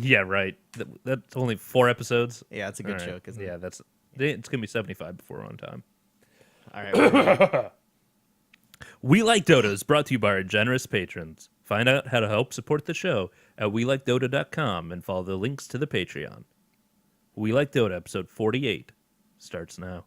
Yeah, right. That's only 4 episodes. Yeah, it's a good All right. joke, isn't it? Yeah, it's gonna be 75 before we're on time. All right. We Like Dota is brought to you by our generous patrons. Find out how to help support the show at WeLikeDota.com and follow the links to the Patreon. We Like Dota episode 48 starts now.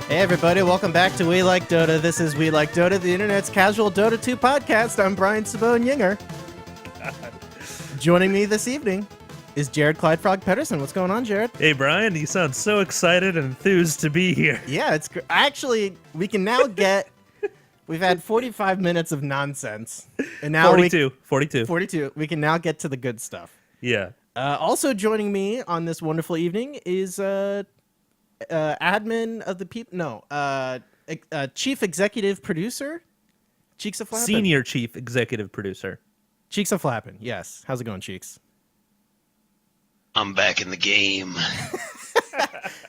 Hey everybody, welcome back to We Like Dota. This is We Like Dota, the internet's casual Dota 2 podcast. I'm Brian Sabone Yinger. Joining me this evening is Jared Clyde Frog Pedersen. What's going on, Jared? Hey, Brian, you sound so excited and enthused to be here. Yeah, it's actually, we can now get, we've had 45 minutes of nonsense. And now 42. We can now get to the good stuff. Yeah. Also joining me on this wonderful evening is admin of the people. No, chief executive producer, Cheeks of Flappin'. Senior chief executive producer. Cheeks of Flappin'. Yes. How's it going, Cheeks? I'm back in the game.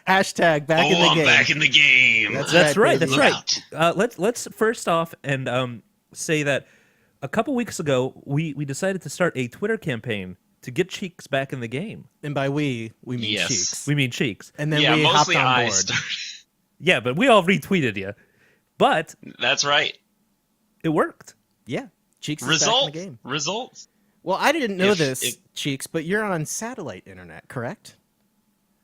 Hashtag back in the I'm game. back in the game. That's right. That's Look right. out. Let's first off and say that a couple weeks ago we decided to start a Twitter campaign to get Cheeks back in the game. And by we mean Yes. Cheeks. We mean Cheeks. And then Yeah, we hopped mostly on I board. started. Yeah, but we all retweeted you. But That's right. it worked. Yeah. Cheeks is back in the game. Results. Well, I didn't know If- this, if- Cheeks, but you're on satellite internet, correct?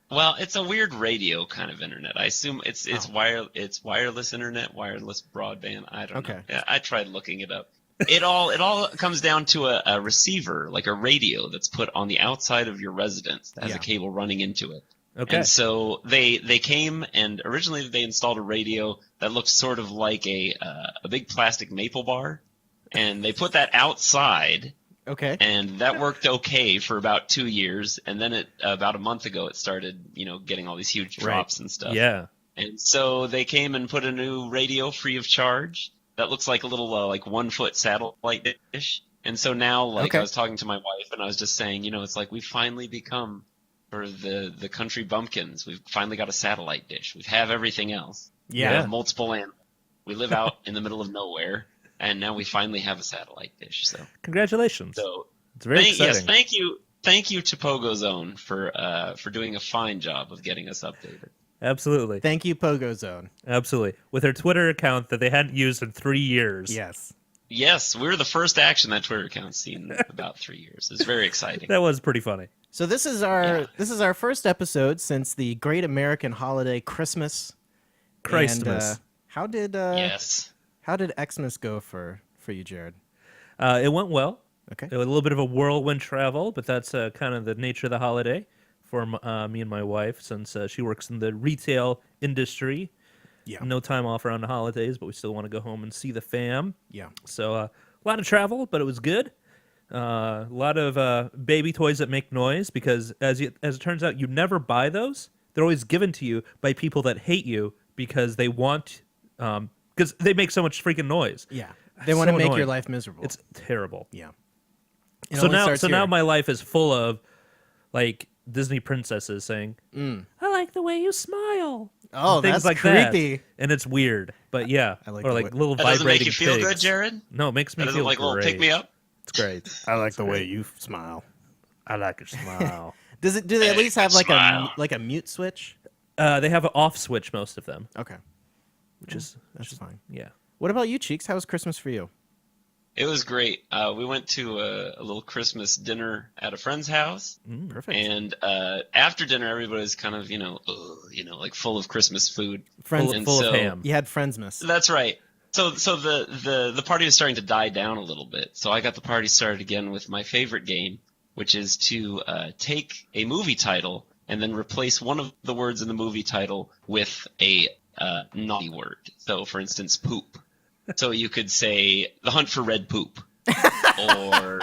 Well, it's a weird radio kind of internet. I assume it's Oh. it's wireless internet, wireless broadband. I don't know. Okay. Yeah, I tried looking it up. It all comes down to a receiver, like a radio that's put on the outside of your residence that has Yeah. a cable running into it. Okay. And so they came and originally they installed a radio that looked sort of like a big plastic maple bar, and they put that outside, Okay. and that worked okay for about 2 years, and then about a month ago it started getting all these huge drops and stuff. Yeah. And so they came and put a new radio free of charge that looks like a little like 1 foot satellite dish. And so now Okay. I was talking to my wife and I was just saying, it's like we finally become for the country bumpkins. We've finally got a satellite dish. We have everything else. Yeah. We have multiple animals. We live out in the middle of nowhere, and now we finally have a satellite dish. So Congratulations. so It's very exciting. yes, thank you to Pogo Zone for doing a fine job of getting us updated. Absolutely. Thank you, Pogo Zone. Absolutely. With their Twitter account that they hadn't used in 3 years. Yes. Yes, we were the first action that Twitter account's seen in about 3 years. It's very exciting. That was pretty funny. So this is our first episode since the great American holiday Christmas. Christmas. And, how did Yes. Xmas go for you, Jared? It went well. Okay. It was a little bit of a whirlwind travel, but that's kind of the nature of the holiday for me and my wife, since she works in the retail industry. Yeah. No time off around the holidays, but we still want to go home and see the fam. Yeah. So a lot of travel, but it was good. A lot of baby toys that make noise, because as it turns out, you never buy those. They're always given to you by people that hate you because they want, because they make so much freaking noise. Yeah. They want to So make your annoying. life miserable. It's terrible. yeah. So now my life is full of like Disney princesses saying, "I like the way you smile." Oh, Things that's like creepy. that. And it's weird, but yeah, I like or the like way- little That doesn't vibrating make you feel pigs. good, Jared? No, it makes me That doesn't feel like a little great. pick me up? It's great. I like the way you smile. I like your smile. Do they at Hey, least have like smile. a mute switch? They have an off switch, most of them, Okay. which is That's fine. yeah. What about you, Cheeks? How was Christmas for you? It was great. We went to a little Christmas dinner at a friend's house, Perfect. and after dinner, everybody was kind of, like full of Christmas food. Friends And full so- of ham. You had Friendsmas. That's right. So the party was starting to die down a little bit. So I got the party started again with my favorite game, which is to take a movie title and then replace one of the words in the movie title with a naughty word. So, for instance, poop. So you could say The Hunt for Red Poop, or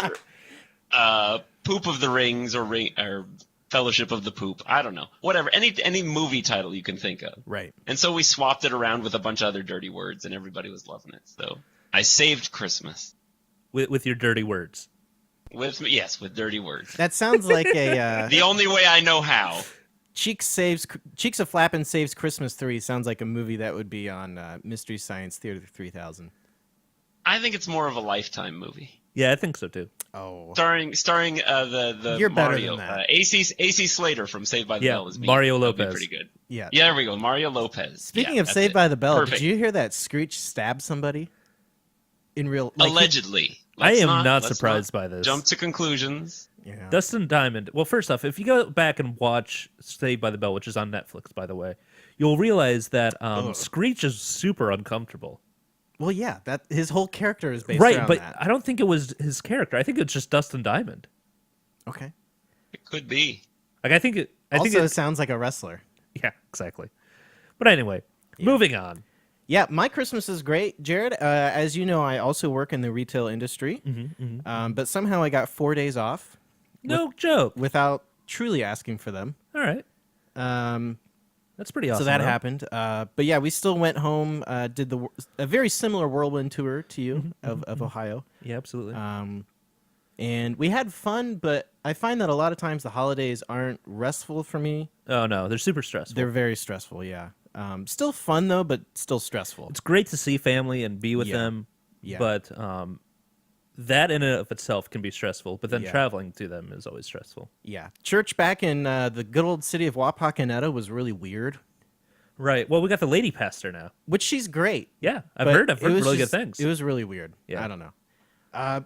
Poop of the Rings, or Fellowship of the Poop. I don't know. Whatever. Any movie title you can think of. Right. And so we swapped it around with a bunch of other dirty words, and everybody was loving it. So I saved Christmas. With your dirty words. With dirty words. That sounds like a The only way I know how. Cheeks of Flappin' Saves Christmas 3 sounds like a movie that would be on Mystery Science Theater 3000. I think it's more of a Lifetime movie. Yeah, I think so too. Oh, Starring the You're better Mario, than that. AC Slater from Saved by the Bell is Mario that'd be Lopez. pretty good. yeah. Yeah, there we go. Mario Lopez. Speaking Yeah, of that's Saved it. by the Bell, Perfect. did you hear that Screech stabbed somebody in real? Like, Allegedly. I Let's am not let's surprised by this. Jump to conclusions. Yeah. Dustin Diamond. Well, first off, if you go back and watch Saved by the Bell, which is on Netflix, by the way, you'll realize that Screech is super uncomfortable. Well, yeah, that his whole character is based Right, around but that. I don't think it was his character. I think it's just Dustin Diamond. Okay. It could be. Like I think it. Also, sounds like a wrestler. Yeah, exactly. But anyway, moving on. Yeah, my Christmas is great, Jared. As you know, I also work in the retail industry, but somehow I got 4 days off No joke. without truly asking for them. All right, that's pretty awesome. So that though. happened. But yeah, we still went home, did a very similar whirlwind tour to you of Ohio. Yeah, absolutely. And we had fun, but I find that a lot of times the holidays aren't restful for me. Oh no, they're super stressful. They're very stressful, yeah. Still fun, though, but still stressful. It's great to see family and be with them. Yeah. But that in and of itself can be stressful. But then Yeah. traveling to them is always stressful. Yeah. Church back in the good old city of Wapakoneta was really weird, Right. Well, we got the lady pastor now. which she's great. Yeah, I've but heard it really was good just- things. It was really weird. Yeah. I don't know.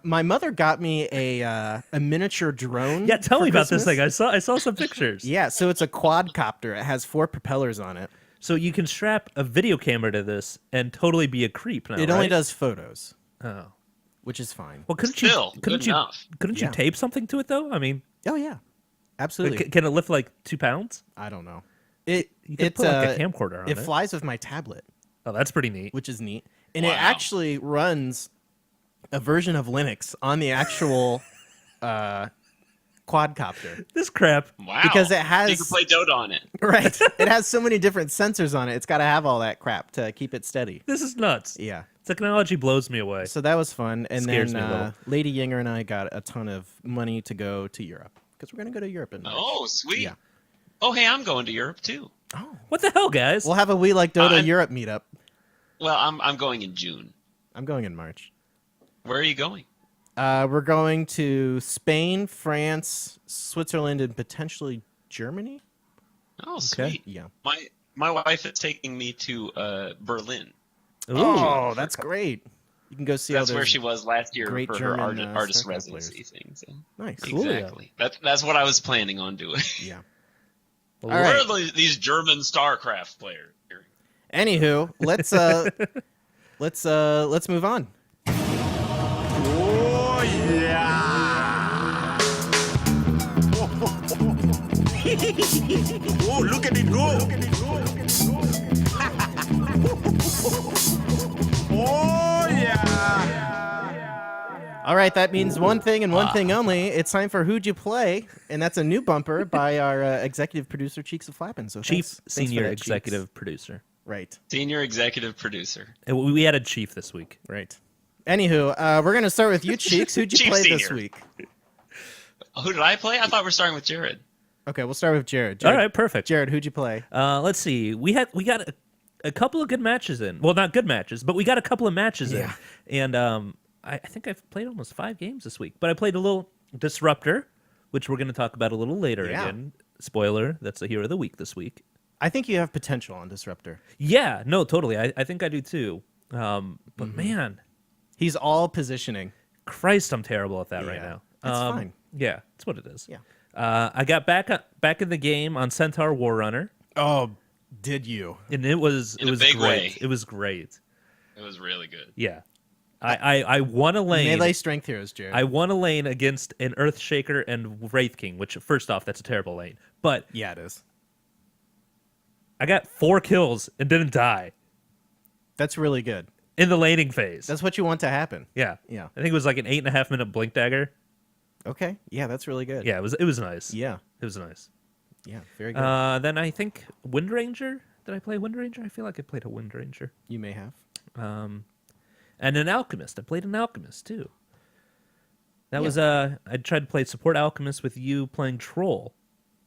My mother got me a miniature drone. Yeah, tell for me about Christmas. this thing. I saw some pictures. Yeah, so it's a quadcopter. It has 4 propellers on it. So you can strap a video camera to this and totally be a creep now. It only right? does photos, Oh. which is fine. Well, couldn't Still, you? good enough. Couldn't Yeah. you tape something to it though? I mean, Oh yeah, absolutely. can it lift like 2 pounds? I don't know. It You could it's put like a camcorder on it it. flies with my tablet, Oh, that's pretty neat. which is neat, and Wow. it actually runs a version of Linux on the actual quadcopter. This crap. Wow. Because it has- You can play Dota on it. Right. It has so many different sensors on it. It's got to have all that crap to keep it steady. This is nuts. Yeah. Technology blows me away. So that was fun. And Scares then me a little. Lady Yinger and I got a ton of money to go to Europe because we're going to go to Europe in March. Oh, sweet. Yeah. Oh, hey, I'm going to Europe too. Oh. What the hell, guys? We'll have a We Like Dota I'm- Europe meetup. Well, I'm going in June. I'm going in March. Where are you going? We're going to Spain, France, Switzerland, and potentially Germany. Oh, sweet. Yeah. My wife is taking me to Berlin. Ooh. Oh, that's great. You can go see all That's those. where she was last year great for her German, artist StarCraft residency players. thing. So. Nice. Cool. Exactly. That's what I was planning on doing. Yeah. Well, All Where right. are these German StarCraft players? Anywho, let's let's move on. Oh yeah! Oh, look at it go! Oh yeah! All right, that means one thing and one thing only. It's time for Who'd You Play? And that's a new bumper by our executive producer, Cheeks of Flappin'. So Chief thanks for Senior that, Executive Cheeks. Producer. Right, Senior executive producer. And we added Chief this week. right. Anywho, we're going to start with you, Cheeks. Who'd you Chief play this Senior. week? Who did I play? I thought we were starting with Jared. Okay, we'll start with Jared. All right, perfect. Jared, who'd you play? Let's see. We got a couple of good matches in. Well, not good matches, but we got a couple of matches Yeah. in. And I think I've played almost 5 games this week. But I played a little Disruptor, which we're going to talk about a little later Yeah. again. Spoiler, that's the hero of the week this week. I think you have potential on Disruptor. Yeah, no, totally. I think I do too. But man, He's all positioning. Christ, I'm terrible at that right Yeah, now. it's fine. Yeah, that's what it is. Yeah. I got back in the game on Centaur Warrunner, Oh, did you? and it was In a great. big way. It was great. It was really good. Yeah, I won a lane. Melee strength heroes, Jared. I won a lane against an Earthshaker and Wraith King, which first off, that's a terrible lane. But Yeah, it is. I got 4 kills and didn't die That's really good. in the laning phase. That's what you want to happen. yeah. Yeah. I think it was like an 8.5 minute blink dagger. Okay. Yeah, that's really good. Yeah, it was nice. Yeah. It was nice. Yeah, very good. Then I think Wind Ranger. Did I play Wind Ranger? I feel like I played a Wind Ranger. You may have. And an Alchemist. I played an Alchemist too. That was I tried to play support Alchemist with you playing Troll.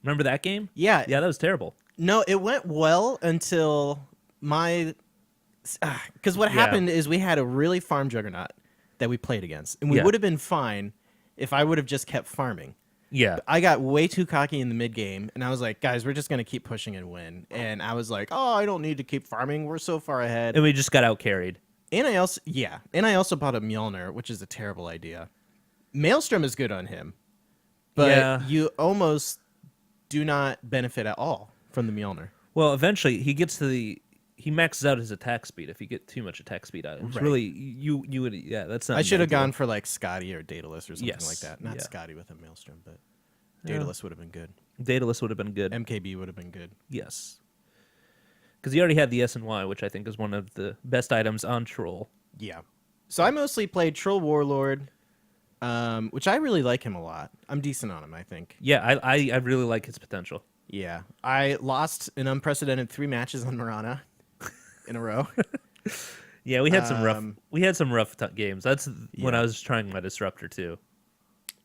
Remember that game? Yeah. Yeah, that was terrible. No, it went well until because what happened is we had a really farm juggernaut that we played against, and we would have been fine if I would have just kept farming. Yeah. I got way too cocky in the mid game, and I was like, guys, we're just gonna keep pushing and win. And I was like, oh, I don't need to keep farming. We're so far ahead. And we just got out carried. And I also bought a Mjolnir, which is a terrible idea. Maelstrom is good on him, but you almost do not benefit at all from the Mjolnir. Well, eventually he maxes out his attack speed if you get too much attack speed out of it. It's really you would that's not. I should have gone for like Scotty or Daedalus or something Yes. like that. Not Scotty with a Maelstrom, but Daedalus would have been good. Daedalus would have been good. MKB would have been good. Yes. Because you already had the S&Y, which I think is one of the best items on Troll. Yeah. So I mostly played Troll Warlord, which I really like him a lot. I'm decent on him, I think. Yeah, I really like his potential. Yeah. I lost an unprecedented 3 matches on Marana in a row. Yeah, we had some rough games. That's when I was trying my Disruptor too.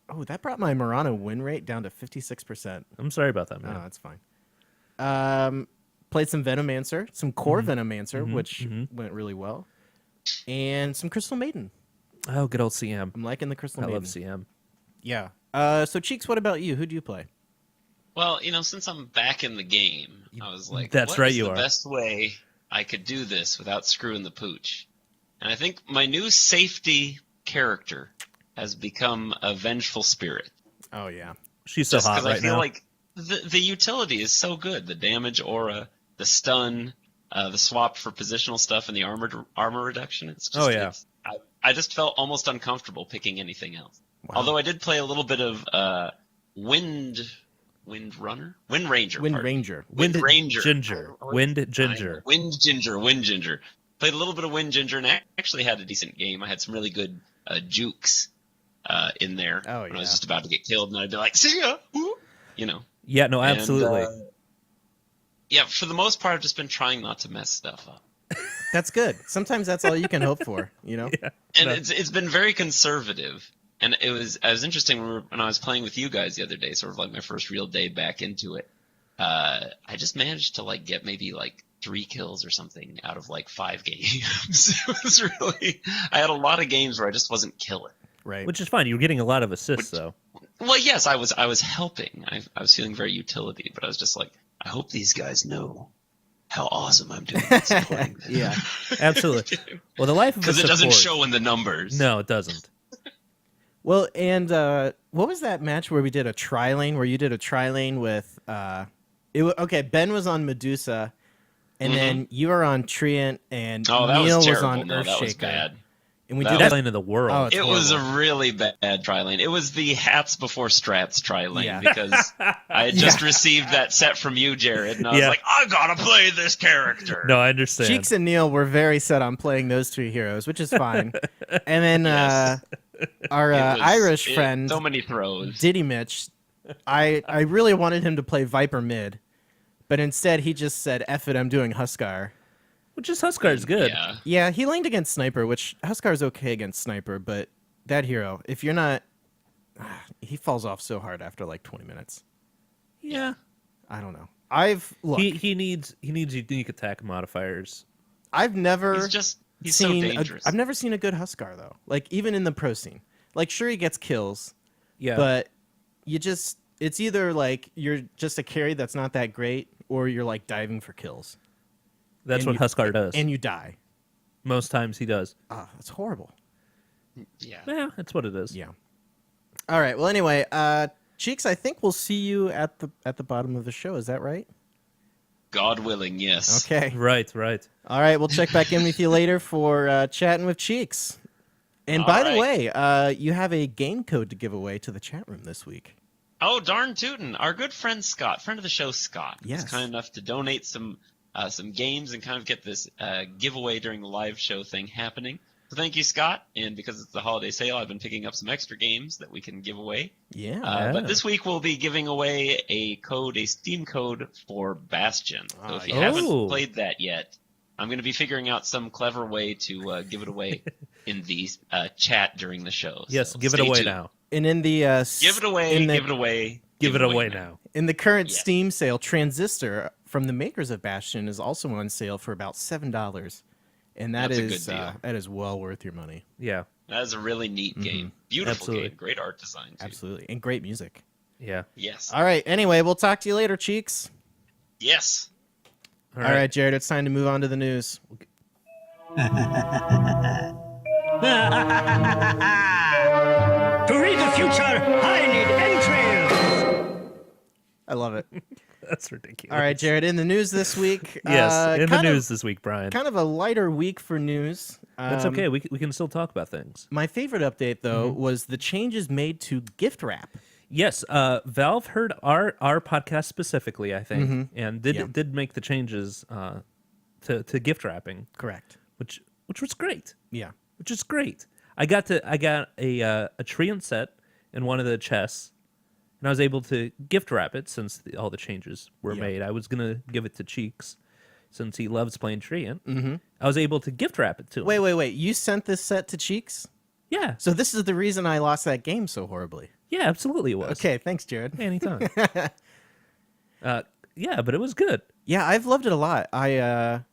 Oh, that brought my Marana win rate down to 56%. I'm sorry about that, man. No, that's fine. Played some Venomancer, some Core Venomancer, which went really well, and some Crystal Maiden. Oh, good old CM. I'm liking the Crystal I Maiden. love CM. Yeah. So Cheeks, what about you? Who do you play? Well, since I'm back in the game, I was like, That's what right, is you the are. best way I could do this without screwing the pooch? And I think my new safety character has become a Vengeful Spirit. Oh, yeah. She's so Just hot because right I feel now. like the utility is so good. The damage aura, the stun, the swap for positional stuff, and the armor reduction. It's just, I just felt almost uncomfortable picking anything else. Wow. Although I did play a little bit of Wind Ranger. Wind Ranger. Wind Ranger. Ginger. Wind Ginger. Wind Ginger. Played a little bit of Wind Ginger and actually had a decent game. I had some really good jukes in there when I was just about to get killed, and I'd be like, "See ya!" Woo! Yeah, no, absolutely. And, yeah, for the most part, I've just been trying not to mess stuff up. That's good. Sometimes that's all you can hope for, And it's been very conservative. And it was interesting when I was playing with you guys the other day, sort of like my first real day back into it. I just managed to get maybe 3 kills or something out of 5 games. It was really, I had a lot of games where I just wasn't killing. Right. Which is fine. You were getting a lot of assists, though. Well, yes, I was helping. I was feeling very utility, but I was just like, I hope these guys know how awesome I'm doing at supporting them. Yeah, absolutely. Well, the life of a because it doesn't support- show in the numbers. No, it doesn't. Well, and what was that match where we did a tri-lane, where you did a tri-lane with Ben was on Medusa, and then you were on Treant, and Neil was on Earthshaker. That was bad. And we That did lane of the world. Oh, it was a really bad tri-lane. It was the hats before strats tri-lane because I had just received that set from you, Jared, and I was like, I gotta play this character. No, I understand. Cheeks and Neil were very set on playing those 2 heroes, which is fine. And then our Irish friend, so many throws. Diddy Mitch, I really wanted him to play Viper mid, but instead he just said, F it, I'm doing Huskar. Which is Huskar's good. Yeah, he laned against Sniper, which Huskar's okay against Sniper, but that hero, if you're not... he falls off so hard after 20 minutes. Yeah. I don't know. He needs unique attack modifiers. I've never he's so dangerous. I've never seen a good Huskar, though. Even in the pro scene. Sure, he gets kills, but it's either you're just a carry that's not that great, or you're diving for kills. That's what Huskar does. And you die. Most times he does. That's horrible. Yeah, that's what it is. Yeah. All right. Well, anyway, Cheeks, I think we'll see you at the bottom of the show. Is that right? God willing, yes. Okay. Right. All right. We'll check back in with you later for chatting with Cheeks. And by the way, you have a game code to give away to the chat room this week. Oh, darn tootin'. Our good friend Scott, friend of the show Scott, was kind enough to donate some games and kind of get this giveaway during the live show thing happening. So thank you, Scott. And because it's the holiday sale, I've been picking up some extra games that we can give away. Yeah. But this week we'll be giving away a Steam code for Bastion. So if you haven't played that yet, I'm going to be figuring out some clever way to give it away in the chat during the show. Yes, so give it stay away tuned. now. And in the Give it away. in the, Give it away. Give it away now. in the current Yes. Steam sale, Transistor from the makers of Bastion is also on sale for about $7, and That's a good deal. that is well worth your money. Yeah, That is a really neat game. Beautiful Absolutely. game. Great art design too. Absolutely, and great music. yeah. Yes. All right. Anyway, we'll talk to you later, cheeks. Yes. All right, Jared. It's time to move on to the news. To read the future, I need entrails. I love it. That's ridiculous. All right, Jared. In the news this week. Yes, in the kind of- news this week, Brian. Kind of a lighter week for news. That's okay. We can still talk about things. My favorite update, though, Mm-hmm. was the changes made to gift wrap. Yes, Valve heard our podcast specifically, I think, and did make the changes to gift wrapping, Correct. which was great. Yeah. Which is great. I got a Treant set in one of the chests, and I was able to gift wrap it since all the changes were Yeah. made. I was gonna give it to Cheeks since he loves playing Treant. Mm-hmm. I was able to gift wrap it to him. Wait. You sent this set to Cheeks? Yeah, So this is the reason I lost that game so horribly. yeah, absolutely it was. Okay, thanks, Jared. Anytime. Yeah, but it was good. Yeah, I've loved it a lot. I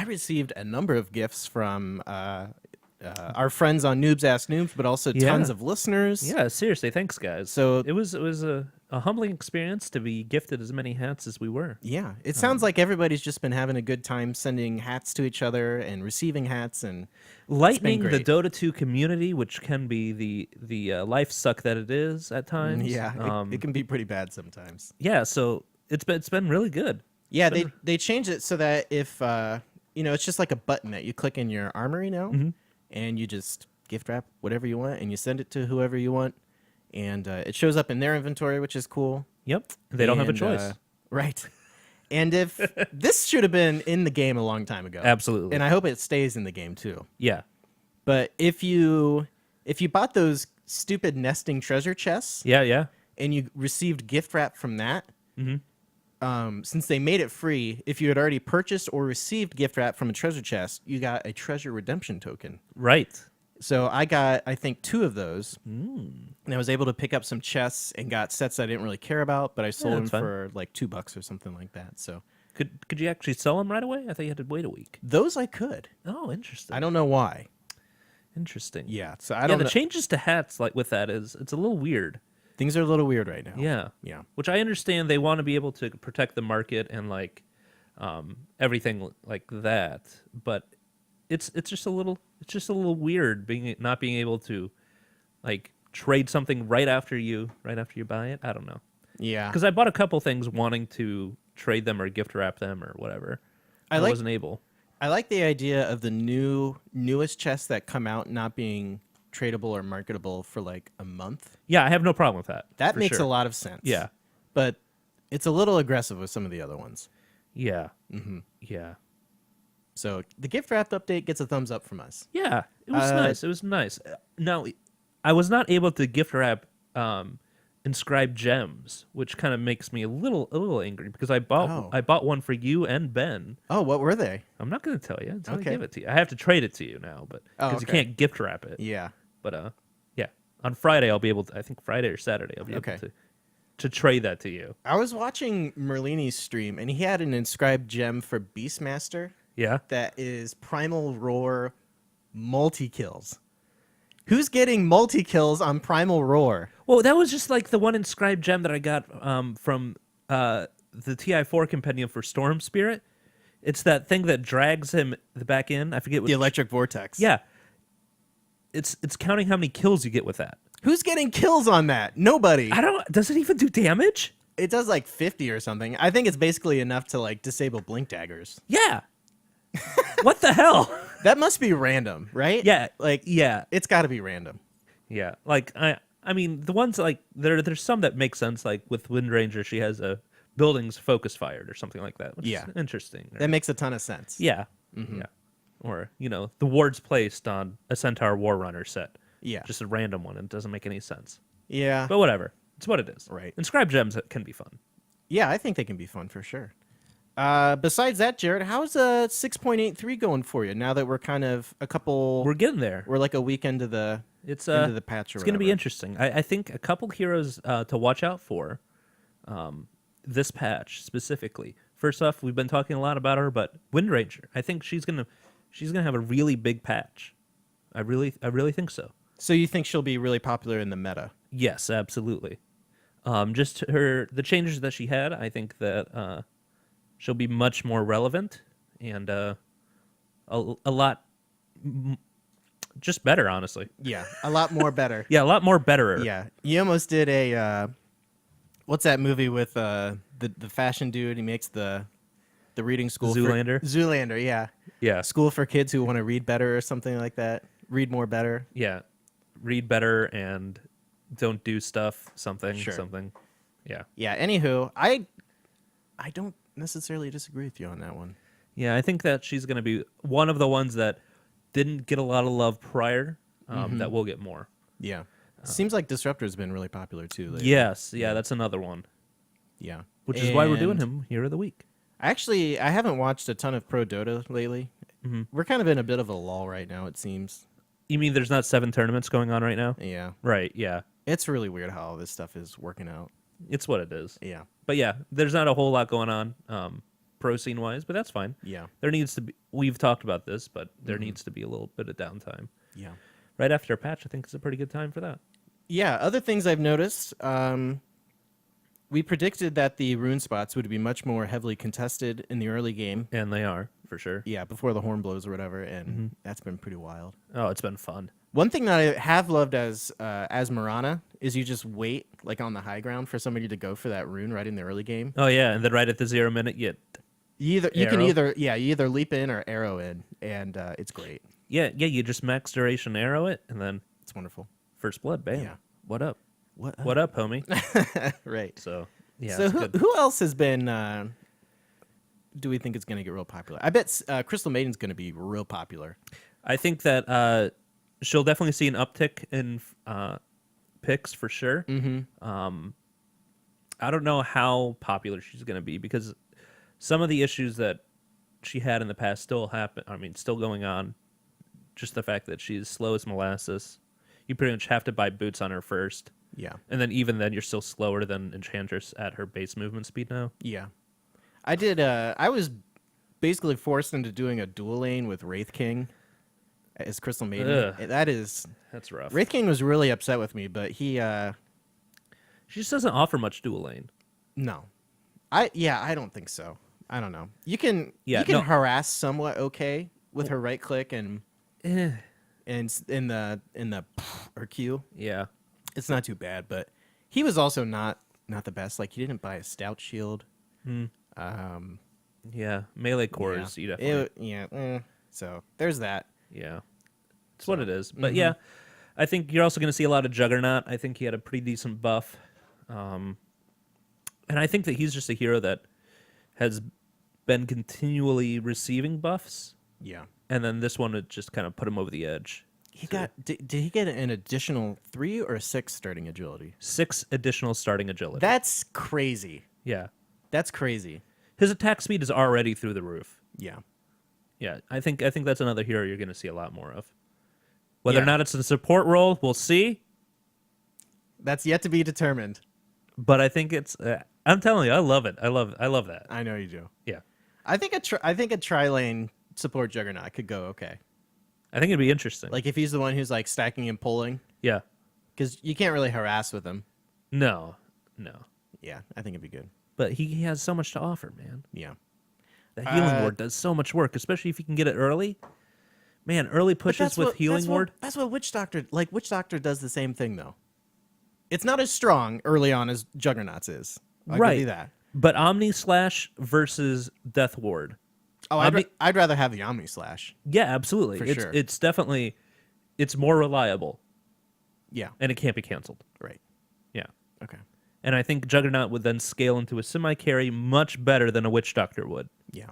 received a number of gifts from our friends on Noobs Ask Noobs, but also tons Yeah. of listeners. Yeah, seriously, thanks guys. So- it was a humbling experience to be gifted as many hats as we were. Yeah, it sounds like everybody's just been having a good time sending hats to each other and receiving hats, and Lightening the great. Dota 2 community, which can be the life suck that it is at times. yeah, it can be pretty bad sometimes. Yeah, so it's been really good. Yeah, they changed it so that if it's just like a button that you click in your armory now, and you just gift wrap whatever you want, and you send it to whoever you want, and it shows up in their inventory, which is cool. Yep, they don't have a And, choice. right? And if this should have been in the game a long time ago, Absolutely. and I hope it stays in the game too. Yeah, But if you bought those stupid nesting treasure chests, yeah. and you received gift wrap from that, Mm-hmm. since they made it free, if you had already purchased or received gift wrap from a treasure chest, you got a treasure redemption token. Right. So I got, I think, 2 of those, Mm. and I was able to pick up some chests and got sets I didn't really care about, but I sold them that's fine. for like $2 or something like that. So Could you actually sell them right away? I thought you had to wait a week. those I could. Oh, interesting. I don't know why. Interesting. Yeah. So I Yeah, don't the know. changes to hats like with that it's a little weird. Things are a little weird right now. Yeah. Yeah. Which I understand they want to be able to protect the market and like everything like that, but it's just a little weird not being able to like trade something right after you buy it. I don't know. Yeah. Because I bought a couple things wanting to trade them or gift wrap them or whatever. I like- wasn't able. I like the idea of the newest chests that come out not being tradable or marketable for like a month. Yeah, I have no problem with that. That for makes sure. a lot of sense. Yeah. But it's a little aggressive with some of the other ones. Yeah. Mm-hmm. Yeah. So the gift wrap update gets a thumbs up from us. Yeah, it was nice. It was nice. Now, I was not able to gift wrap inscribed gems, which kind of makes me a little angry because I bought one for you and Ben. Oh, what were they? I'm not going to tell you until Okay. I give it to you. I have to trade it to you now, but Oh, because you okay. can't gift wrap it. Yeah. But yeah, on Friday I'll be able to. I think Friday or Saturday I'll be Okay. able to trade that to you. I was watching Merlini's stream, and he had an inscribed gem for Beastmaster Yeah. that is Primal Roar multi-kills. Who's getting multi-kills on Primal Roar? Well, that was just like the one inscribed gem that I got from the TI4 compendium for Storm Spirit. It's that thing that drags him back in. I forget what The Electric Vortex. Yeah. It's counting how many kills you get with that. Who's getting kills on that? Nobody. I don't. Does it even do damage? It does like 50 or something. I think it's basically enough to like disable blink daggers. Yeah. What the hell? That must be random, right? Yeah. Like Yeah. it's got to be random. Yeah. Like I mean, the ones like there's some that make sense. Like with Wind Ranger, she has a buildings focus fired or something like that. Which Yeah. is interesting. Or- That makes a ton of sense. yeah. Yeah. Or the wards placed on a Centaur War Runner set. Yeah. Just a random one. It doesn't make any sense. Yeah. But whatever. It's what it is. Right. Inscribed gems can be fun. Yeah, I think they can be fun for sure. Besides that, Jared, how's 6.83 going for you now that we're kind of We're getting there. we're like a week into the into the patch or It's going to be whatever. interesting. I think a couple heroes to watch out for this patch specifically. First off, we've been talking a lot about her, but Wind Ranger. I think she's gonna have a really big patch. I really think so. So you think she'll be really popular in the meta? Yes, absolutely. Just the changes that she had, I think that she'll be much more relevant and a lot just better, honestly. Yeah, a lot more better. Yeah, a lot more better. Yeah, you almost did a what's that movie with the fashion dude? He makes the reading school. Zoolander? Zoolander, yeah. Yeah. School for kids who want to read better or something like that. Read more better. Yeah. Read better and don't do stuff. Something. Sure. Something. Yeah. Yeah. Anywho, I don't necessarily disagree with you on that one. Yeah, I think that she's going to be one of the ones that didn't get a lot of love prior. That will get more. Yeah. Seems like Disruptor's been really popular too lately. Yes. Yeah, that's another one. Yeah. Which is why we're doing And him Hero of the Week. Actually, I haven't watched a ton of Pro Dota lately. We're kind of in a bit of a lull right now, it seems. You mean there's not 7 tournaments going on right now? Yeah. Right. Yeah. It's really weird how all this stuff is working out. It's what it is. Yeah. But yeah, there's not a whole lot going on pro scene wise, but that's fine. Yeah. There needs to be. We've talked about this, but there needs to be a little bit of downtime. Yeah. Right after a patch, I think is a pretty good time for that. Yeah, other things I've noticed, we predicted that the rune spots would be much more heavily contested in the early game. And they are for sure. Yeah, before the horn blows or whatever, and that's been pretty wild. Oh, it's been fun. One thing that I have loved as Marana is you just wait like on the high ground for somebody to go for that rune right in the early game. Oh yeah, and then right at the 0 minute, you You Arrow? either leap in or arrow in, and it's great. you just max duration arrow it, and then It's wonderful. first blood, bam. Yeah. What up? What? What up, homie? Right. So yeah, So it's who good. who else has been? Do we think it's going to get real popular? I bet Crystal Maiden's going to be real popular. I think that she'll definitely see an uptick in picks for sure. I don't know how popular she's going to be because some of the issues that she had in the past still happen. I mean, still going on. Just the fact that she's slow as molasses. You pretty much have to buy boots on her first. Yeah. And then even then, you're still slower than Enchantress at her base movement speed now. Yeah. I did. I was basically forced into doing a dual lane with Wraith King as Crystal Maiden. Ugh. That's rough. Wraith King was really upset with me, but he She just doesn't offer much dual lane. no. I don't think so. I don't know. You can no. harass somewhat okay with her right click and Eh. and in the or Q. Yeah. It's not too bad, but he was also not the best. Like he didn't buy a stout shield. Yeah. Melee cores, you definitely. So there's that. Yeah. It's what it is. But yeah, I think you're also going to see a lot of Juggernaut. I think he had a pretty decent buff. And I think that he's just a hero that has been continually receiving buffs. Yeah. And then this one would just kind of put him over the edge. He got did he get an additional 3 or 6 starting agility? 6 additional starting agility. That's crazy. Yeah. That's crazy. His attack speed is already through the roof. Yeah. Yeah, I think that's another hero you're going to see a lot more of. Whether Yeah. or not it's a support role, we'll see. That's yet to be determined. But I think it's. I'm telling you, I love it. I love that. I know you do. Yeah, I think a tri-lane support Juggernaut could go okay. I think it'd be interesting. Like if he's the one who's like stacking and pulling, yeah, because you can't really harass with him. no, Yeah, I think it'd be good. but he has so much to offer, man. Yeah. The healing ward does so much work, especially if you can get it early. Man, early pushes with healing ward. That's what Witch Doctor Witch Doctor does the same thing though. It's not as strong early on as Juggernaut's is. I'll Right. give you that. But Omni Slash versus Death Ward. Oh, I'd rather have the Omni Slash. Yeah, absolutely. For it's sure. it's definitely more reliable Yeah. and it can't be canceled. Right. Yeah. Okay. And I think Juggernaut would then scale into a semi-carry much better than a Witch Doctor would. Yeah.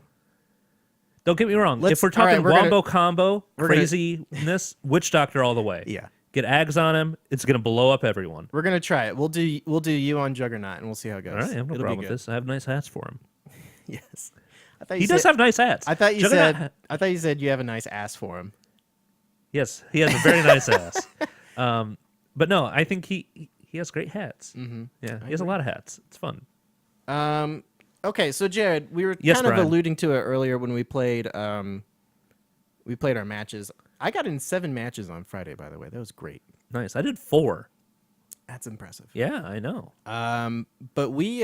Don't get me wrong. Let's- If we're all right, talking we're gonna- wombo combo, we're gonna- craziness, Witch Doctor all the way. Yeah. Get Ags on him. It's going to blow up everyone. We're gonna try it. We'll do you on Juggernaut and we'll see how it goes. All right, I have no It'll be problem with good. this. I have nice hats for him. Yes. thought you He does said, have nice hats. I thought you Juggernaut said. I thought you said you have a nice ass for him. Yes, he has a very nice ass. But no, I think he has great hats. Mm-hmm. Yeah, he has a lot of hats. It's fun. Okay, so Jared, we were Yes, kind of Brian. alluding to it earlier when we played our matches. I got in 7 matches on Friday, by the way. That was great. Nice. I did 4. That's impressive. Yeah, I know. But we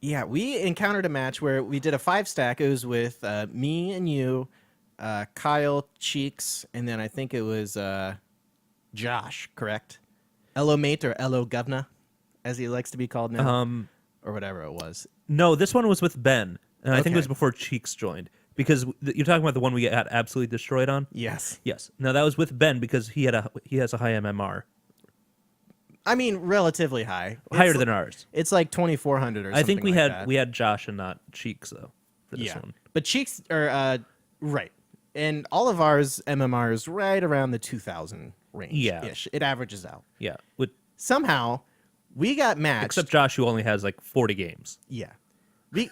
encountered a match where we did a 5-stack. It was with me and you, Kyle, Cheeks, and then I think it was Josh, correct? Elo Mate or Elo Govna, as he likes to be called now. Or whatever it was. No, this one was with Ben, and I think it Okay. was before Cheeks joined. Because you're talking about the one we got absolutely destroyed on. Yes. Yes. No, that was with Ben because he has a high MMR, I mean, relatively high. higher It's than ours. It's like 2,400 or something I think we like had that. we had Josh and not Cheeks though for this Yeah. one. But Cheeks are right. And all of ours MMR is right around the 2,000 range. Yeah. Ish. It averages out. Yeah. With, Somehow we got matched. except Josh, who only has like 40 games. Yeah.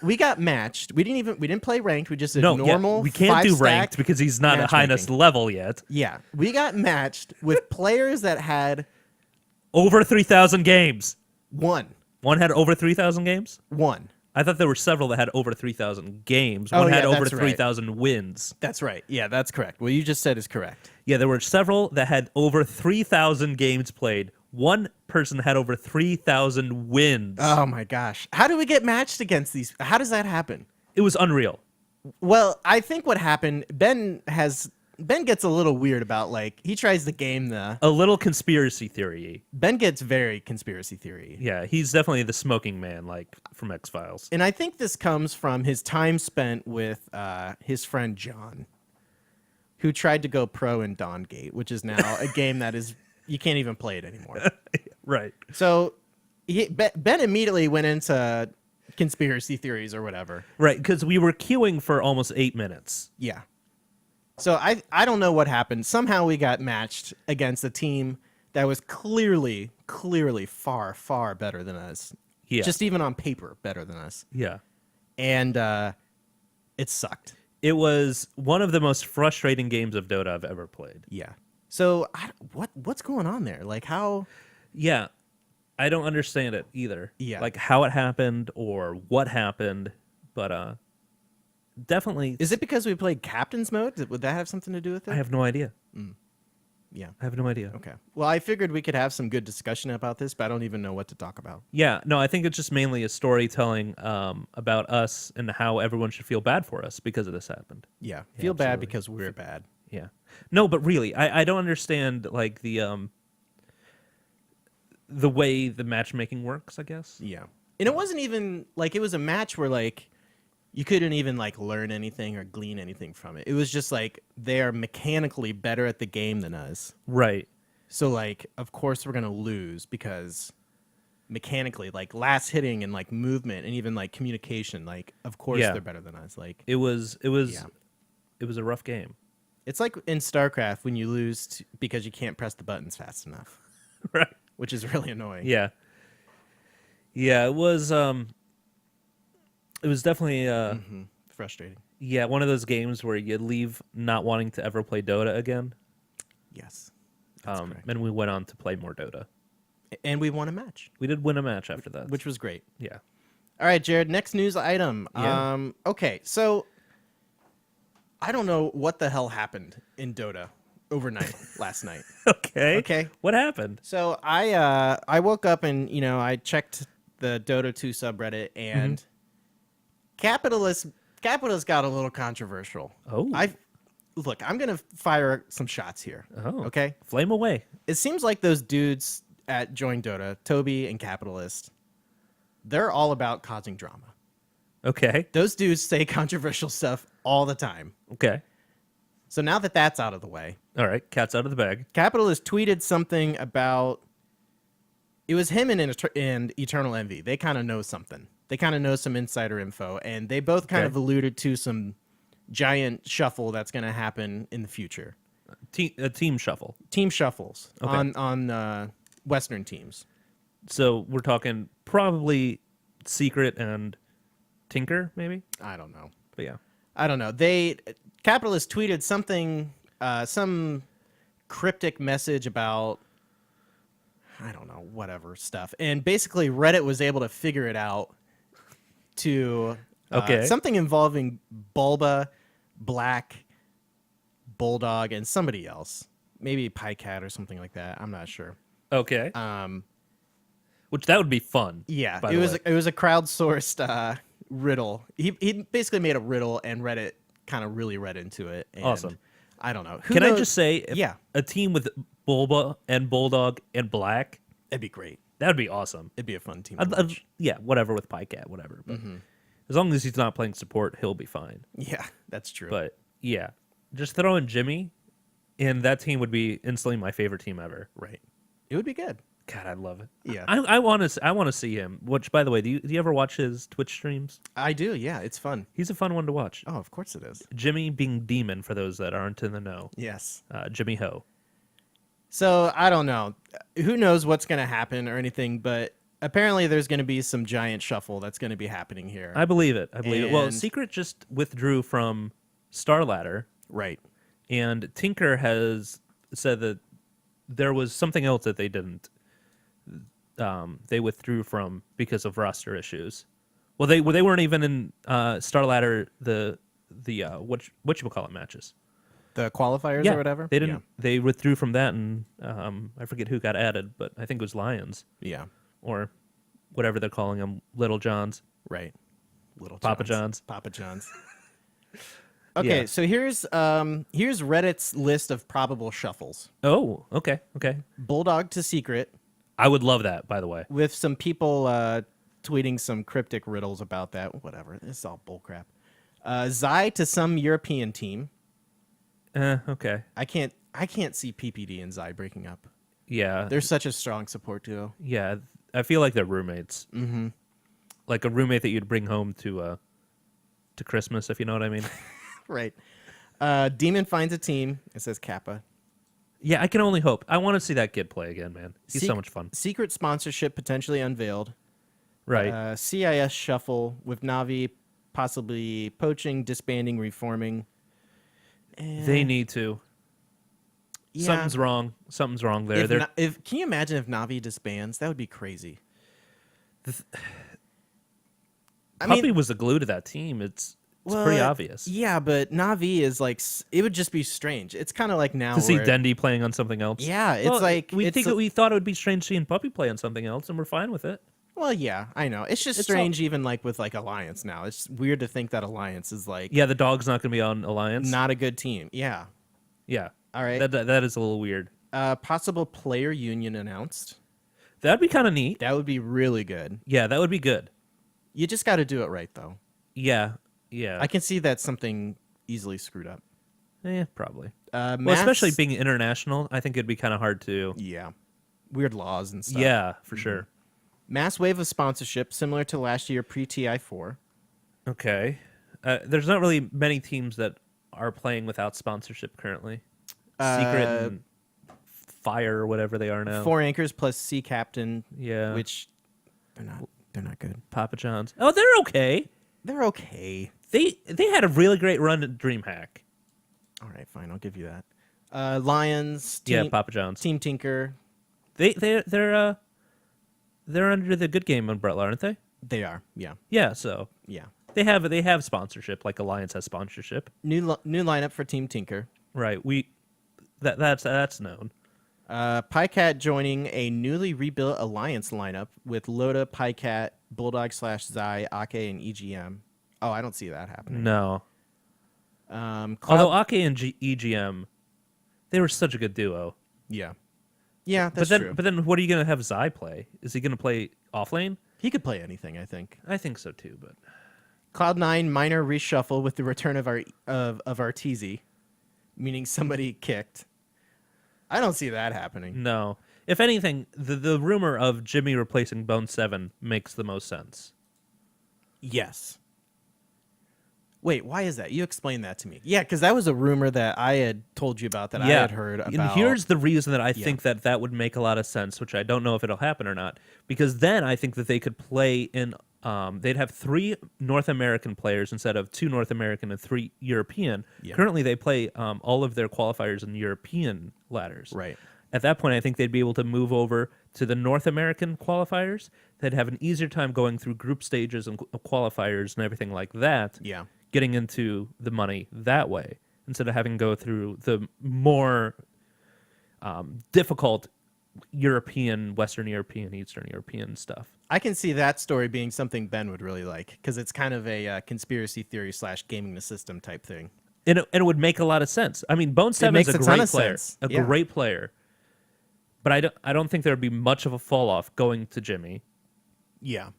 We got matched. We didn't play ranked. We just did No, normal. yeah, we can't do 5-stack ranked because he's not at highness matchmaking. level yet. Yeah. We got matched with players that had Over 3,000 games. one. One had over 3,000 games. One. I thought there were several that had over 3,000 games. Oh, One had yeah, over that's right. 3,000 wins. That's right. Yeah, that's correct. What you just said is correct. Yeah, there were several that had over 3,000 games played. One person had over 3,000 wins. Oh my gosh. How do we get matched against these? How does that happen? It was unreal. Well, I think what happened, Ben gets a little weird about, like, he tries to game A little conspiracy theory. Ben gets very conspiracy theory. Yeah, he's definitely the smoking man, like from X-Files. And I think this comes from his time spent with his friend John, who tried to go pro in Dawn Gate, which is now a game that is, you can't even play it anymore. Right. So Ben immediately went into conspiracy theories or whatever. Right, because we were queuing for almost 8 minutes. Yeah. So I don't know what happened. Somehow we got matched against a team that was clearly far, far better than us. Yeah. Just even on paper, better than us. Yeah. And it sucked. It was one of the most frustrating games of Dota I've ever played. Yeah. So what's going on there? Like how? Yeah. I don't understand it either. Yeah. Like how it happened or what happened, but definitely Is it because we played captain's mode? Would that have something to do with it? I have no idea. Yeah. I have no idea. Okay. Well, I figured we could have some good discussion about this, but I don't even know what to talk about. Yeah, no, I think it's just mainly a storytelling about us and how everyone should feel bad for us because of this happened. Yeah. Feel bad absolutely. because we're bad. Yeah. No, but really, I don't understand like the way the matchmaking works, I guess. Yeah. And it wasn't even like it was a match where like you couldn't even like learn anything or glean anything from it. It was just like they are mechanically better at the game than us. Right. So like of course we're going to lose because mechanically like last hitting and like movement and even like communication like of course Yeah. they're better than us. Like It was Yeah. it was a rough game. it's like in StarCraft when you lose because you can't press the buttons fast enough, Right. which is really annoying. Yeah. Yeah, it was definitely Frustrating. yeah, one of those games where you leave not wanting to ever play Dota again. Yes. That's correct. And we went on to play more Dota. And we won a match, We did win a match after that. which was great. yeah. All right, Jared, next news item. Yeah. Okay, so I don't know what the hell happened in Dota overnight last night. Okay. Okay. What happened? So I woke up and, I checked the Dota 2 subreddit and Capitalist got a little controversial. Oh. Look, I'm going to fire some shots here. Oh. Okay? Flame away. It seems like those dudes at Join Dota, Toby and Capitalist, they're all about causing drama. Okay. Those dudes say controversial stuff all the time. Okay. So now that that's out of the way, All right. Cat's out of the bag. Capitalist tweeted something about it was him and Eternal Envy. They kind of know something. They kind of know some insider info, and they both kind Okay. of alluded to some giant shuffle that's going to happen in the future. A team shuffle. Team shuffles Okay. on Western teams. So we're talking probably secret and Tinker, maybe. I don't know. But yeah. I don't know. Capitalist tweeted something, some cryptic message about, I don't know, whatever stuff. And basically Reddit was able to figure it out to something involving Bulba, Black, Bulldog, and somebody else. Maybe Pycat or something like that. I'm not sure. Okay. Which that would be fun. Yeah, by it the was way. it was a crowdsourced riddle. He basically made a riddle, and Reddit kind of really read into it. And Awesome. I don't know. Can I just say, if Yeah. a team with Bulba and Bulldog and Black, It'd be great. that would be awesome. It'd be a fun team. To I'd, watch. yeah, whatever with Pycat, whatever. But Mm-hmm. as long as he's not playing support, he'll be fine. Yeah, that's true. But yeah, just throw in Jimmy, and that team would be instantly my favorite team ever. right, it would be good. God, I love it. Yeah. I want to see him. Which, by the way, do you ever watch his Twitch streams? I do. Yeah, it's fun. He's a fun one to watch. Oh, of course it is. Jimmy being Demon, for those that aren't in the know. Yes. Jimmy Ho. So I don't know. Who knows what's going to happen or anything, but apparently there's going to be some giant shuffle that's going to be happening here. I believe it. I believe it. Well, And- Secret just withdrew from Star Ladder, Right. and Tinker has said that there was something else that they didn't. They withdrew from because of roster issues. Well, they weren't even in Star Ladder the whatchamacallit matches. The qualifiers Yeah, or whatever. they didn't. They withdrew from that, and I forget who got added, but I think it was Lions Yeah. or whatever they're calling them, Little Johns. Right. Little Papa John's. Papa John's. Okay, Yeah. so here's Reddit's list of probable shuffles. Oh, okay. Bulldog to Secret, I would love that, by the way. with some people tweeting some cryptic riddles about that. Whatever. It's all bullcrap. Zai to some European team. Okay. I can't see PPD and Zai breaking up. Yeah. They're such a strong support duo. Yeah. I feel like they're roommates. Mm-hmm. Like a roommate that you'd bring home to Christmas, if you know what I mean. Right. Demon finds a team. It says Kappa. Yeah, I can only hope. I want to see that kid play again, man. He's so much fun. Secret sponsorship potentially unveiled. Right. CIS shuffle with Navi possibly poaching, disbanding, reforming. They need to. Yeah. Something's wrong. Something's wrong there. Can you imagine if Navi disbands? That would be crazy. Puppy was the glue to that team. It's pretty obvious. Yeah, but Navi is like it would just be strange. It's kind of like now To see where- Dendy playing on something else. Yeah, it's Well, like we it's we thought it would be strange seeing Puppy play on something else, and we're fine with it. well, yeah, I know. It's just It's strange, even like with like Alliance now. It's weird to think that Alliance is like Yeah, the dog's not going to be on Alliance. not a good team. Yeah. Yeah. All right. That is a little weird. Possible player union announced. That'd be kind of neat. That would be really good. Yeah, that would be good. You just got to do it right, though. Yeah. Yeah. I can see that something easily screwed up. Probably. Well, Well, especially being international, I think it'd be kind of hard to. Yeah. Weird laws and stuff. Yeah, for sure. Mass wave of sponsorship, similar to last year pre-TI4. Okay. There's not really many teams that are playing without sponsorship currently. Secret and Fire or whatever they are now. 4 anchors plus C captain. Yeah. Which they're not good. Papa John's. Oh, they're okay. They're okay. They had a really great run at DreamHack. All right, fine. I'll give you that. Lions. Yeah, Team, Papa John's. Team Tinker. They're under the good game umbrella, aren't they? They are. Yeah. Yeah, so Yeah. they have sponsorship, like Alliance has sponsorship. New lineup for Team Tinker. Right. That's known. Pycat joining a newly rebuilt Alliance lineup with Loda, Pycat, Bulldog / Zai, Ake, and EGM. Oh, I don't see that happening. No. Cloud, Although Ake and EGM, they were such a good duo. yeah, that's but true. then what are you gonna have Zai play? Is he gonna play off lane? He could play anything, I think. I think so too, but Cloud9 minor reshuffle with the return of Arteezy, meaning somebody kicked. I don't see that happening. no. If anything, the rumor of Jimmy replacing Bone 7 makes the most sense. Yes. Wait, why is that? You explain that to me. Yeah, because that was a rumor that I had told you about that I had heard about. And here's the reason that I think that would make a lot of sense, which I don't know if it'll happen or not. Because then I think that they could play in they'd have 3 North American players instead of 2 North American and 3 European. Yeah. Currently, they play all of their qualifiers in European ladders. Right. At that point, I think they'd be able to move over to the North American qualifiers. They'd have an easier time going through group stages and qualifiers and everything like that. Yeah. Getting into the money that way instead of having to go through the more difficult European, Western European, Eastern European stuff. I can see that story being something Ben would really like because it's kind of a conspiracy theory / gaming the system type thing. And it would make a lot of sense. I mean, Bone Seven is makes a a ton great of player, sense. a Yeah. great player. But I don't think there would be much of a fall off going to Jimmy. Yeah.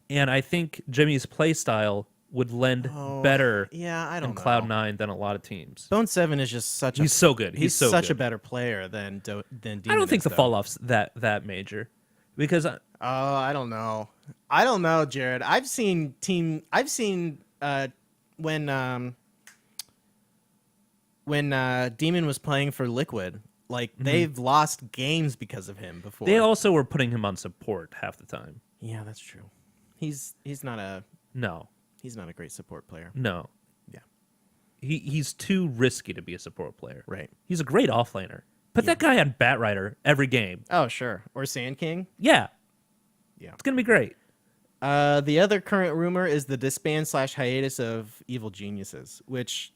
And I think Jimmy's play style would lend better Yeah, I don't in know. Cloud9 than a lot of teams. Bone 7 is just such a He's so good. He's so such good. a better player than Demon I don't think is, the though. fall off's that major. Because Oh, I don't know. I don't know, Jared. I've seen when Demon was playing for Liquid, like they've lost games because of him before. they also were putting him on support half the time. Yeah, that's true. He's not a No. great support player. No. Yeah. He's too risky to be a support player. Right. He's a great offlaner. Put that guy on Batrider every game. Oh, sure. Or Sand King. Yeah. Yeah. It's going to be great. The other current rumor is the disband / hiatus of Evil Geniuses, which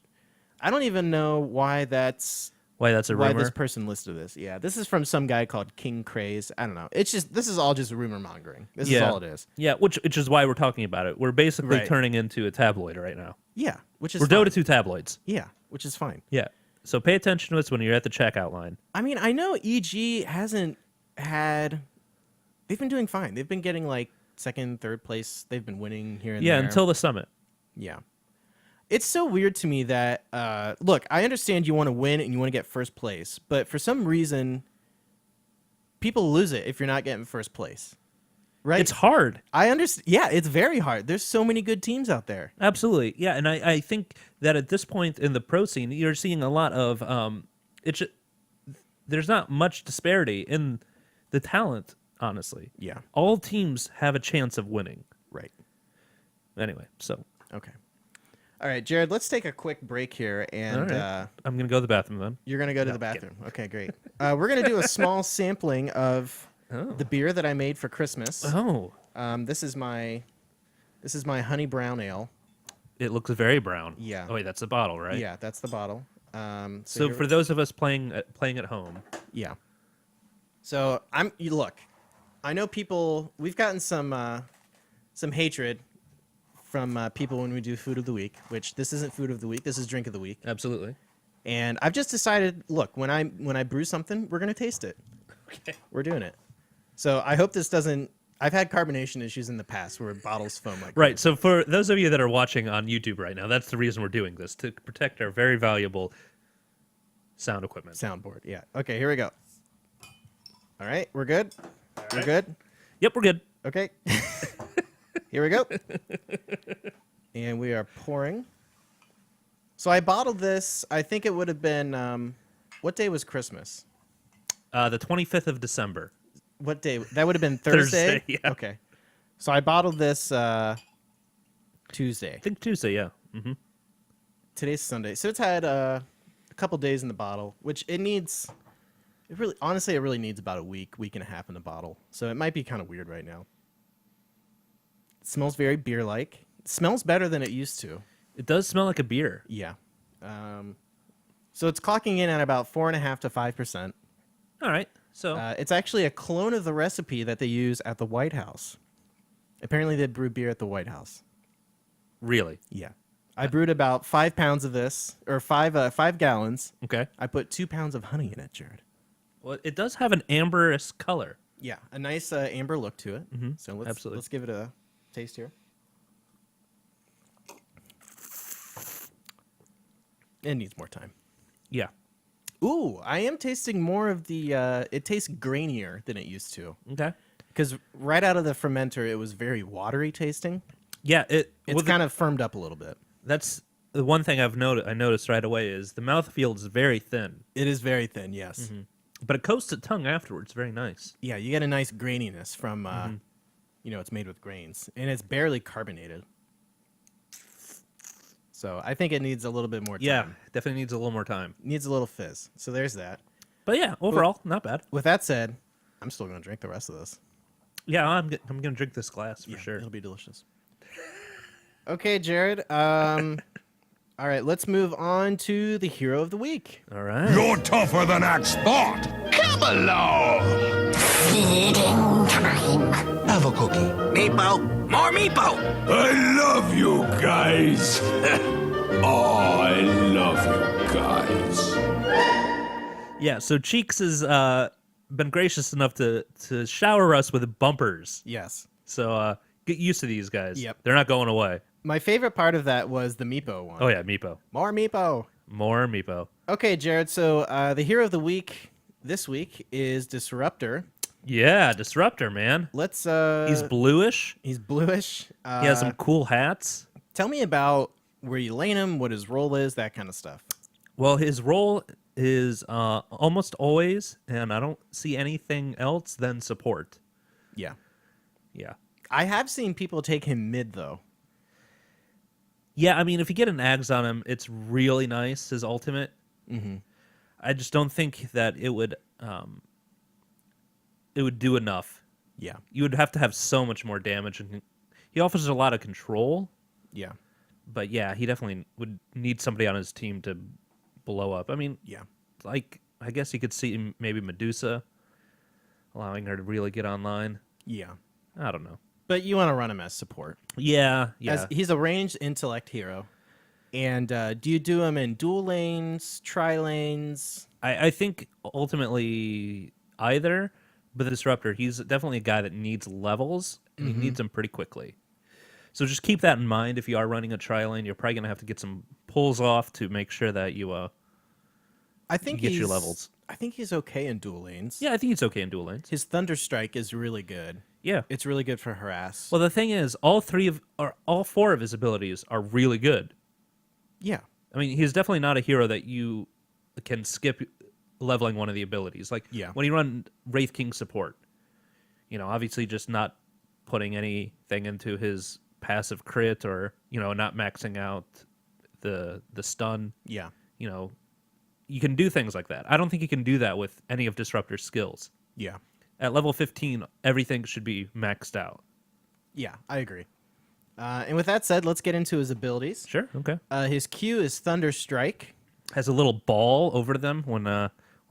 I don't even know why that's Why that's a why rumor? this person listed this. Yeah, this is from some guy called King Craze. I don't know. It's just this is all just rumor mongering. This is all it is. Yeah, which is why we're talking about it. We're basically Right. turning into a tabloid right now. Yeah, which is We're fine. Dota 2 tabloids. Yeah, which is fine. Yeah. So pay attention to us when you're at the checkout line. I mean, I know EG hasn't had. They've been doing fine. They've been getting like second, third place. They've been winning here and Yeah, there. until the summit. Yeah. It's so weird to me that, look, I understand you want to win and you want to get first place, but for some reason, people lose it if you're not getting first place. Right? It's hard. I understand. Yeah, it's very hard. There's so many good teams out there. Absolutely. Yeah, and I think that at this point in the pro scene, you're seeing a lot of there's not much disparity in the talent, honestly. Yeah. All teams have a chance of winning. Right. Anyway, so Okay. All right, Jared, let's take a quick break here, and all right. I'm going to go to the bathroom then. you're going to go to the bathroom. Okay, great. We're going to do a small sampling of the beer that I made for Christmas. Oh, This is my honey brown ale. it looks very brown. Yeah. Oh, wait, that's the bottle, right? Yeah, that's the bottle. So here- for those of us playing at home, yeah. So look, I know people. We've gotten some hatred from people when we do food of the week, which this isn't food of the week. This is drink of the week. absolutely. And I've just decided, look, when I brew something, we're gonna taste it. Okay. We're doing it. So I hope this doesn't. I've had carbonation issues in the past where bottles foam like Right. So for those of you that are watching on YouTube right now, that's the reason we're doing this, to protect our very valuable sound equipment. soundboard. Yeah. Okay, here we go. All right, we're good. We're good. Yep, we're good. Okay. Here we go. And we are pouring. So I bottled this. I think it would have been what day was Christmas? The 25th of December. What day? That would have been Thursday. Thursday, yeah. Okay. So I bottled this Tuesday. I think Tuesday, yeah. Mm-hmm. Today's Sunday. So it's had a couple days in the bottle, which it needs. It really needs about a week and a half in the bottle. So it might be kind of weird right now. It smells very beer-like. It smells better than it used to. It does smell like a beer. Yeah. So it's clocking in at about 4.5 to 5%. All right. So It's actually a clone of the recipe that they use at the White House. Apparently, they brew beer at the White House. really. Yeah. I brewed about 5 pounds of this, or 5 gallons. Okay. I put 2 pounds of honey in it, Jared. Well, it does have an amberous color. Yeah, a nice amber look to it. Mhm. So Absolutely. let's give it a taste here. It needs more time. Yeah. Ooh, I am tasting more of the. It tastes grainier than it used to. Okay. Because right out of the fermenter, it was very watery tasting. Yeah. It's well, kind of firmed up a little bit. that's the one thing I noticed right away is the mouthfeel is very thin, It is very thin, yes. but it coats the tongue afterwards. Very nice. Yeah, you get a nice graininess from it's made with grains, and it's barely carbonated. So I think it needs a little bit more time. Yeah, definitely needs a little more time. Needs a little fizz. So there's that. But yeah, overall, not bad. With that said, I'm still going to drink the rest of this. Yeah, I'm gonna drink this glass for sure. It'll be delicious. Okay, Jared. All right, let's move on to the hero of the week. All right. You're tougher than Axe thought. Come along. Feeding time. Have a cookie. Meepo, more Meepo. I love you guys. Oh, I love you guys. Yeah, so Cheeks has been gracious enough to shower us with bumpers. Yes. So get used to these guys. Yep. They're not going away. My favorite part of that was the Meepo one. Oh yeah, Meepo. More Meepo. More Meepo. Okay, Jared. So the hero of the week this week is Disruptor. Yeah, Disruptor, man. Let's. He's bluish. He's bluish. He has some cool hats. Tell me about where you lane him, what his role is, that kind of stuff. Well, his role is almost always, and I don't see anything else than support. Yeah. Yeah. I have seen people take him mid though. Yeah, I mean, if you get an Ags on him, it's really nice, his ultimate. Mm-hmm. I just don't think that it would do enough. Yeah. You would have to have so much more damage, and he offers a lot of control. Yeah. But yeah, he definitely would need somebody on his team to blow up. I mean, Yeah. like, I guess you could see maybe Medusa, allowing her to really get online. Yeah. I don't know. But you want to run him as support. Yeah. As he's a ranged intellect hero. And do you do him in dual lanes, tri lanes? I think ultimately either, but the Disruptor, he's definitely a guy that needs levels, and he needs them pretty quickly. So just keep that in mind. If you are running a tri lane, you're probably going to have to get some pulls off to make sure that you I think get your he's- levels. I think he's okay in dual lanes. Yeah, I think he's okay in dual lanes. His Thunder Strike is really good. Yeah. It's really good for harass. Well, the thing is, all four of his abilities are really good. yeah. I mean, he's definitely not a hero that you can skip leveling one of the abilities. Like, Yeah. when you run Wraith King support, obviously just not putting anything into his passive crit or, not maxing out the stun, Yeah. you can do things like that. I don't think you can do that with any of Disruptor's skills. Yeah. At level 15, everything should be maxed out. Yeah, I agree. And with that said, let's get into his abilities. Sure, okay. His Q is Thunder Strike. Has a little ball over them when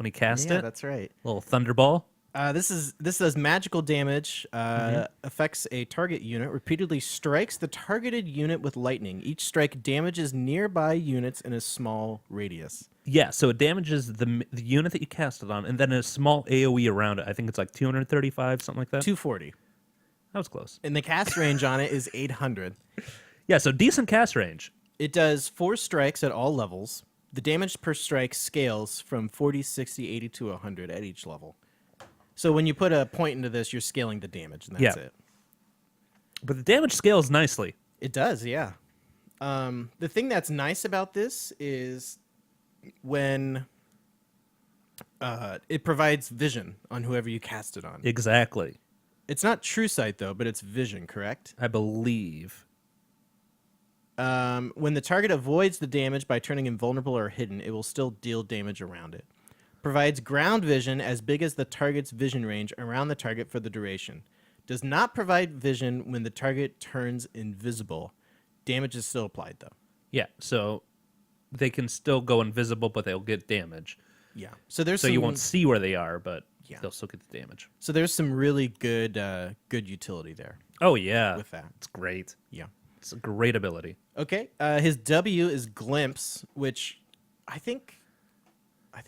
he casts Yeah, it. that's right. Little thunder ball. This does magical damage, affects a target unit, repeatedly strikes the targeted unit with lightning. Each strike damages nearby units in a small radius. Yeah, so it damages the unit that you cast it on, and then a small AoE around it. I think it's like 235, something like that. 240. That was close. And the cast range on it is 800. Yeah, so decent cast range. It does 4 strikes at all levels. The damage per strike scales from 40, 60, 80 to 100 at each level. So when you put a point into this, you're scaling the damage, and that's Yeah. it. But the damage scales nicely. It does, yeah. The thing that's nice about this is when it provides vision on whoever you cast it on. Exactly. It's not true sight, though, but it's vision, correct? I believe. When the target avoids the damage by turning invulnerable or hidden, it will still deal damage around it. Provides ground vision as big as the target's vision range around the target for the duration. Does not provide vision when the target turns invisible. Damage is still applied, though. Yeah, so they can still go invisible, but they'll get damage. Yeah. So there's So some, you won't see where they are, but Yeah. they'll still get the damage. So there's some really good good utility there Oh, yeah. with that. It's great. Yeah. It's a great ability. Okay. His W is Glimpse, which I think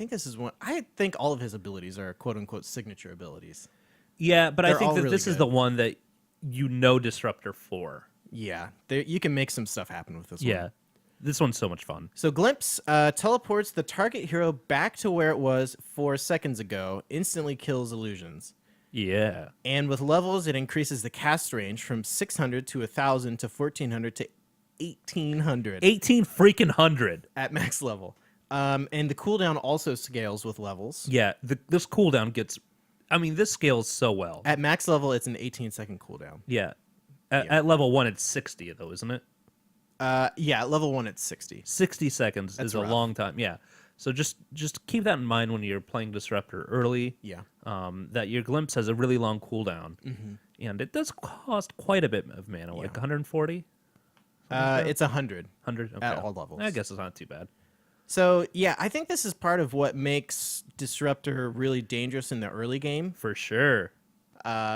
this is one. I think all of his abilities are quote unquote signature abilities. Yeah, but I They're think all that really this is good. the one that Disruptor for. Yeah. You can make some stuff happen with this one. Yeah. This one's so much fun. So Glimpse teleports the target hero back to where it was 4 seconds ago, instantly kills illusions. Yeah. And with levels, it increases the cast range from 600 to 1,000 to 1,400 to 1,800 18 freaking hundred. at max level. And the cooldown also scales with levels. Yeah, this cooldown gets I mean, this scales so well. At max level, it's an 18-second cooldown. Yeah. At level 1, it's 60, though, isn't it? Yeah, at level 1, it's 60. 60 seconds is a rough. long time. Yeah. So just keep that in mind when you're playing Disruptor early. Yeah. That your glimpse has a really long cooldown. And it does cost quite a bit of mana, like 140? It's 100 100? Okay. at all levels. I guess it's not too bad. So, yeah, I think this is part of what makes Disruptor really dangerous in the early game. For sure.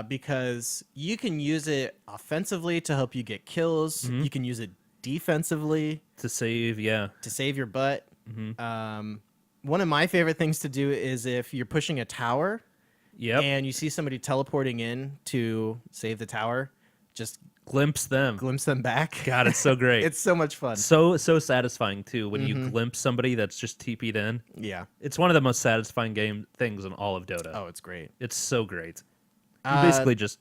Because you can use it offensively to help you get kills. You can use it defensively To save, yeah. to save your butt. One of my favorite things to do is if you're pushing a tower Yep. and you see somebody teleporting in to save the tower, just Glimpse them. glimpse them back. God, it's so great. It's so much fun. so satisfying, too, when you glimpse somebody that's just TP'd in. Yeah. It's one of the most satisfying things in all of Dota. Oh, it's great. It's so great. You basically just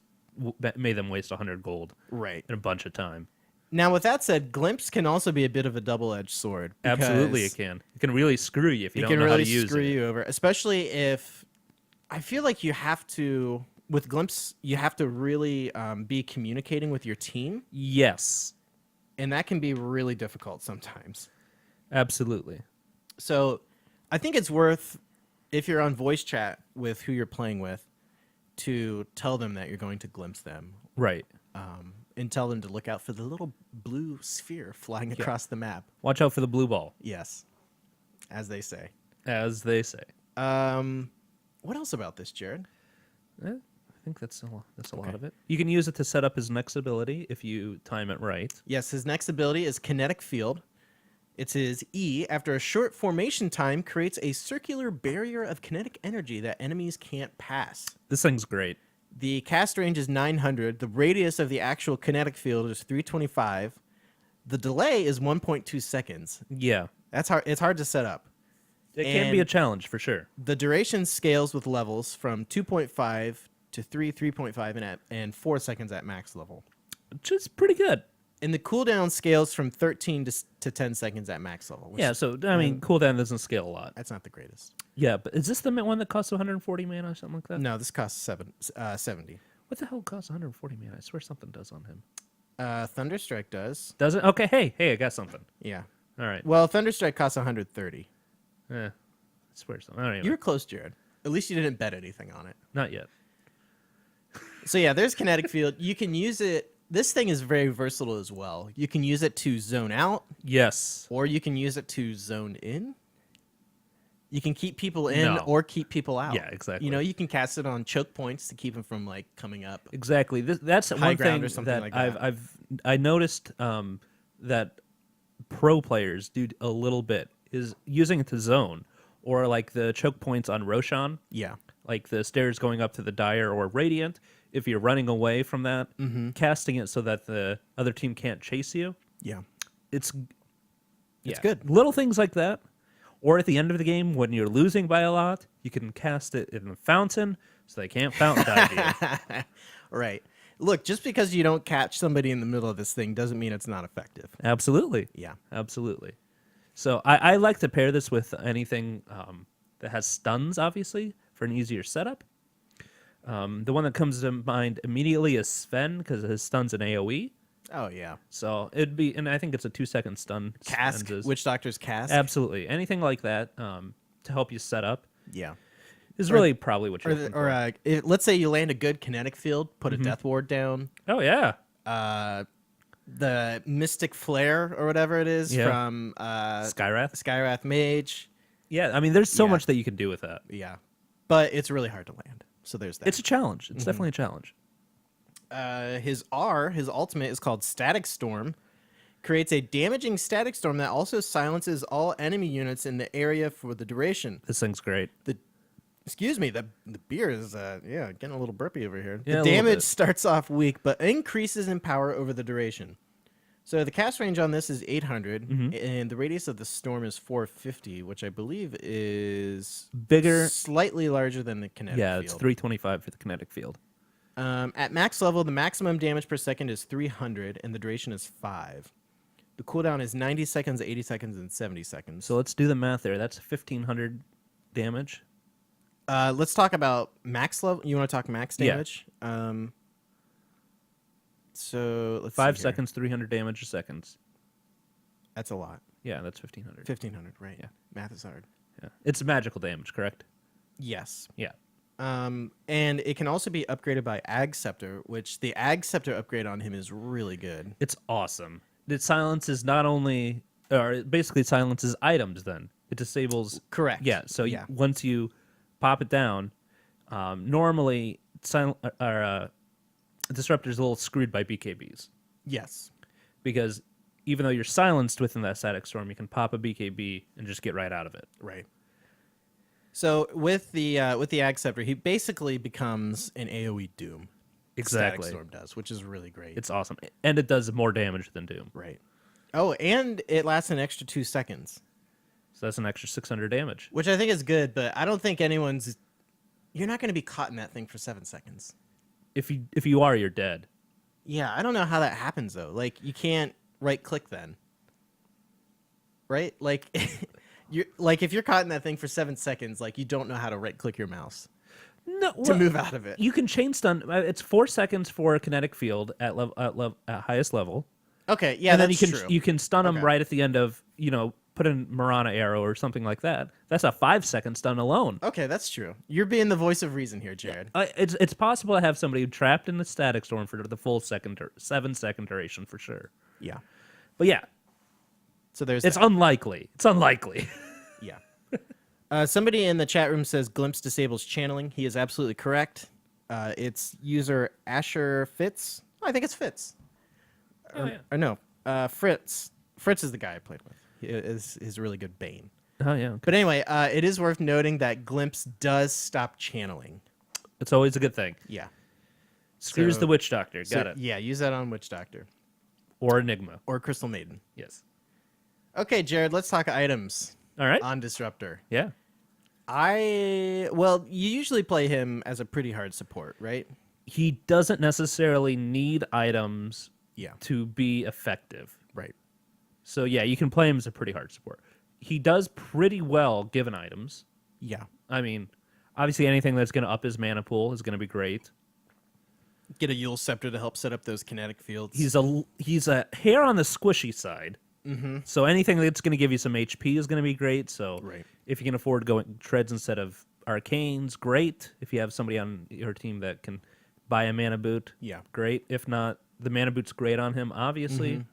made them waste 100 gold Right. in a bunch of time. Now, with that said, glimpse can also be a bit of a double-edged sword. Absolutely, it because can. It can really screw you if you it don't can know really how to use screw it. you over, especially if I feel like you have to with glimpse. You have to really be communicating with your team, Yes, and that can be really difficult sometimes. absolutely. So, I think it's worth if you're on voice chat with who you're playing with to tell them that you're going to glimpse them, Right. and tell them to look out for the little blue sphere flying across the map. Watch out for the blue ball, Yes, as they say. as they say. What else about this, Jared? I think that's a lot of it. You can use it to set up his next ability if you time it right. Yes, his next ability is Kinetic Field. It's his E. After a short formation time, creates a circular barrier of kinetic energy that enemies can't pass. This thing's great. The cast range is 900. The radius of the actual kinetic field is 325. The delay is 1.2 seconds. Yeah. That's hard. It's hard to set up. It can be a And challenge for sure. the duration scales with levels from 2.5 to 3.5, and 4 seconds at max level. Which is pretty good. And the cooldown scales from 13 to 10 seconds at max level. Which Yeah, so, I mean, cooldown doesn't scale a lot. that's not the greatest. Yeah, but is this the one that costs 140 mana or something like that? No, this costs 70. What the hell costs 140 mana? I swear something does on him. Thunderstrike does. Does it? Okay, hey, I got something. Yeah. All right. Well, Thunderstrike costs 130. I swear something. I don't even. You were close, Jared. At least you didn't bet anything on it. Not yet. So yeah, there's Kinetic Field. You can use it. This thing is very versatile as well. You can use it to zone out, Yes. or you can use it to zone in. You can keep people in No. or keep people out. Yeah, exactly. You know, you can cast it on choke points to keep them from like coming up. Exactly. That's High one ground thing or something that like that. I noticed that pro players do a little bit is using it to zone or like the choke points on Roshan, Yeah. like the stairs going up to the Dire or Radiant. If you're running away from that, casting it so that the other team can't chase you, Yeah. it's good. Little things like that. Or at the end of the game when you're losing by a lot, you can cast it in the fountain so they can't fountain dive you. Right. Look, just because you don't catch somebody in the middle of this thing doesn't mean it's not effective. Absolutely. Yeah. Absolutely. So I like to pair this with anything that has stuns, obviously, for an easier setup. The one that comes to mind immediately is Sven, because his stun's an AoE. Oh yeah. So it'd be, and I think it's a 2-second stun. Cask. Sven's is- Witch Doctor's Cask. Absolutely. Anything like that to help you set up Yeah. is really probably what you're looking for. Let's say you land a good kinetic field, put a death ward down. Oh, yeah. The Mystic Flare or whatever it is Yeah. from Skyrath. Skyrath Mage. Yeah, I mean, there's so Yeah. much that you can do with that. Yeah. But it's really hard to land. So there's that. It's a challenge. It's definitely a challenge. His ultimate is called Static Storm. Creates a damaging static storm that also silences all enemy units in the area for the duration. This thing's great. Excuse me, the beer is getting a little burpy over here. Yeah, a The little damage bit. starts off weak but increases in power over the duration. So the cast range on this is 800 and the radius of the storm is 450, which I believe is Bigger. slightly larger than the kinetic Yeah, field. it's 325 for the kinetic field. At max level, the maximum damage per second is 300 and the duration is 5. The cooldown is 90 seconds, 80 seconds, and 70 seconds. So let's do the math there. That's 1,500 damage. Let's talk about max level. You want to talk max Yeah. damage? So let's 5 see here. seconds, 300 damage a second. That's a lot. Yeah, that's 1500. 1500, right? Yeah. Math is hard. Yeah. It's magical damage, correct? Yes. Yeah. And it can also be upgraded by Ag Scepter, which the Ag Scepter upgrade on him is really good. It's awesome. It silences not only, or it basically silences items then. It disables. Correct. Yeah, so Yeah. once you pop it down, normally Disruptor's a little screwed by BKBs. Yes. Because even though you're silenced within that static storm, you can pop a BKB and just get right out of it. Right. So with the Ag Scepter, he basically becomes an AoE Doom. Exactly. Static Storm does, which is really great. It's awesome. And it does more damage than Doom. right. Oh, and it lasts an extra 2 seconds, So that's an extra 600 damage. which I think is good, but I don't think anyone's... You're not going to be caught in that thing for 7 seconds. If you are, you're dead. Yeah, I don't know how that happens, though. Like, you can't right-click then. Right? Like, if you're caught in that thing for 7 seconds, like, you don't know how to right-click your mouse No, to move out of it. You can chain stun. It's 4 seconds for a kinetic field at highest level. Okay, yeah, and then that's you can true. you can stun them Okay. right at the end of, put a Marana arrow or something like that. That's a 5-second stun alone. Okay, that's true. You're being the voice of reason here, Jared. It's possible to have somebody trapped in the static storm for the full 7-second duration for sure. Yeah. But yeah, So there's it's that. unlikely. It's unlikely. Yeah. Somebody in the chat room says Glimpse disables channeling. He is absolutely correct. It's user Asher Fitz. I think it's Fitz. Or no, Fritz. Fritz is the guy I played with. He is really good Bane. Oh yeah. Okay. But anyway, it is worth noting that Glimpse does stop channeling. It's always a good thing. Yeah. Screws So- the witch doctor. So, Got it. Yeah, use that on Witch Doctor Or Enigma. or Crystal Maiden. Yes. Okay, Jared, let's talk items All right. on Disruptor. Yeah. You usually play him as a pretty hard support, right? He doesn't necessarily need items Yeah. to be effective. Right. So yeah, you can play him as a pretty hard support. He does pretty well given items. Yeah. I mean, obviously anything that's going to up his mana pool is going to be great. Get a Yule Scepter to help set up those kinetic fields. He's a hair on the squishy side. Mm-hmm. So anything that's going to give you some HP is going to be great. So Right. if you can afford going treads instead of arcanes, great. If you have somebody on your team that can buy a mana boot, Yeah. great. If not, the mana boot's great on him, obviously.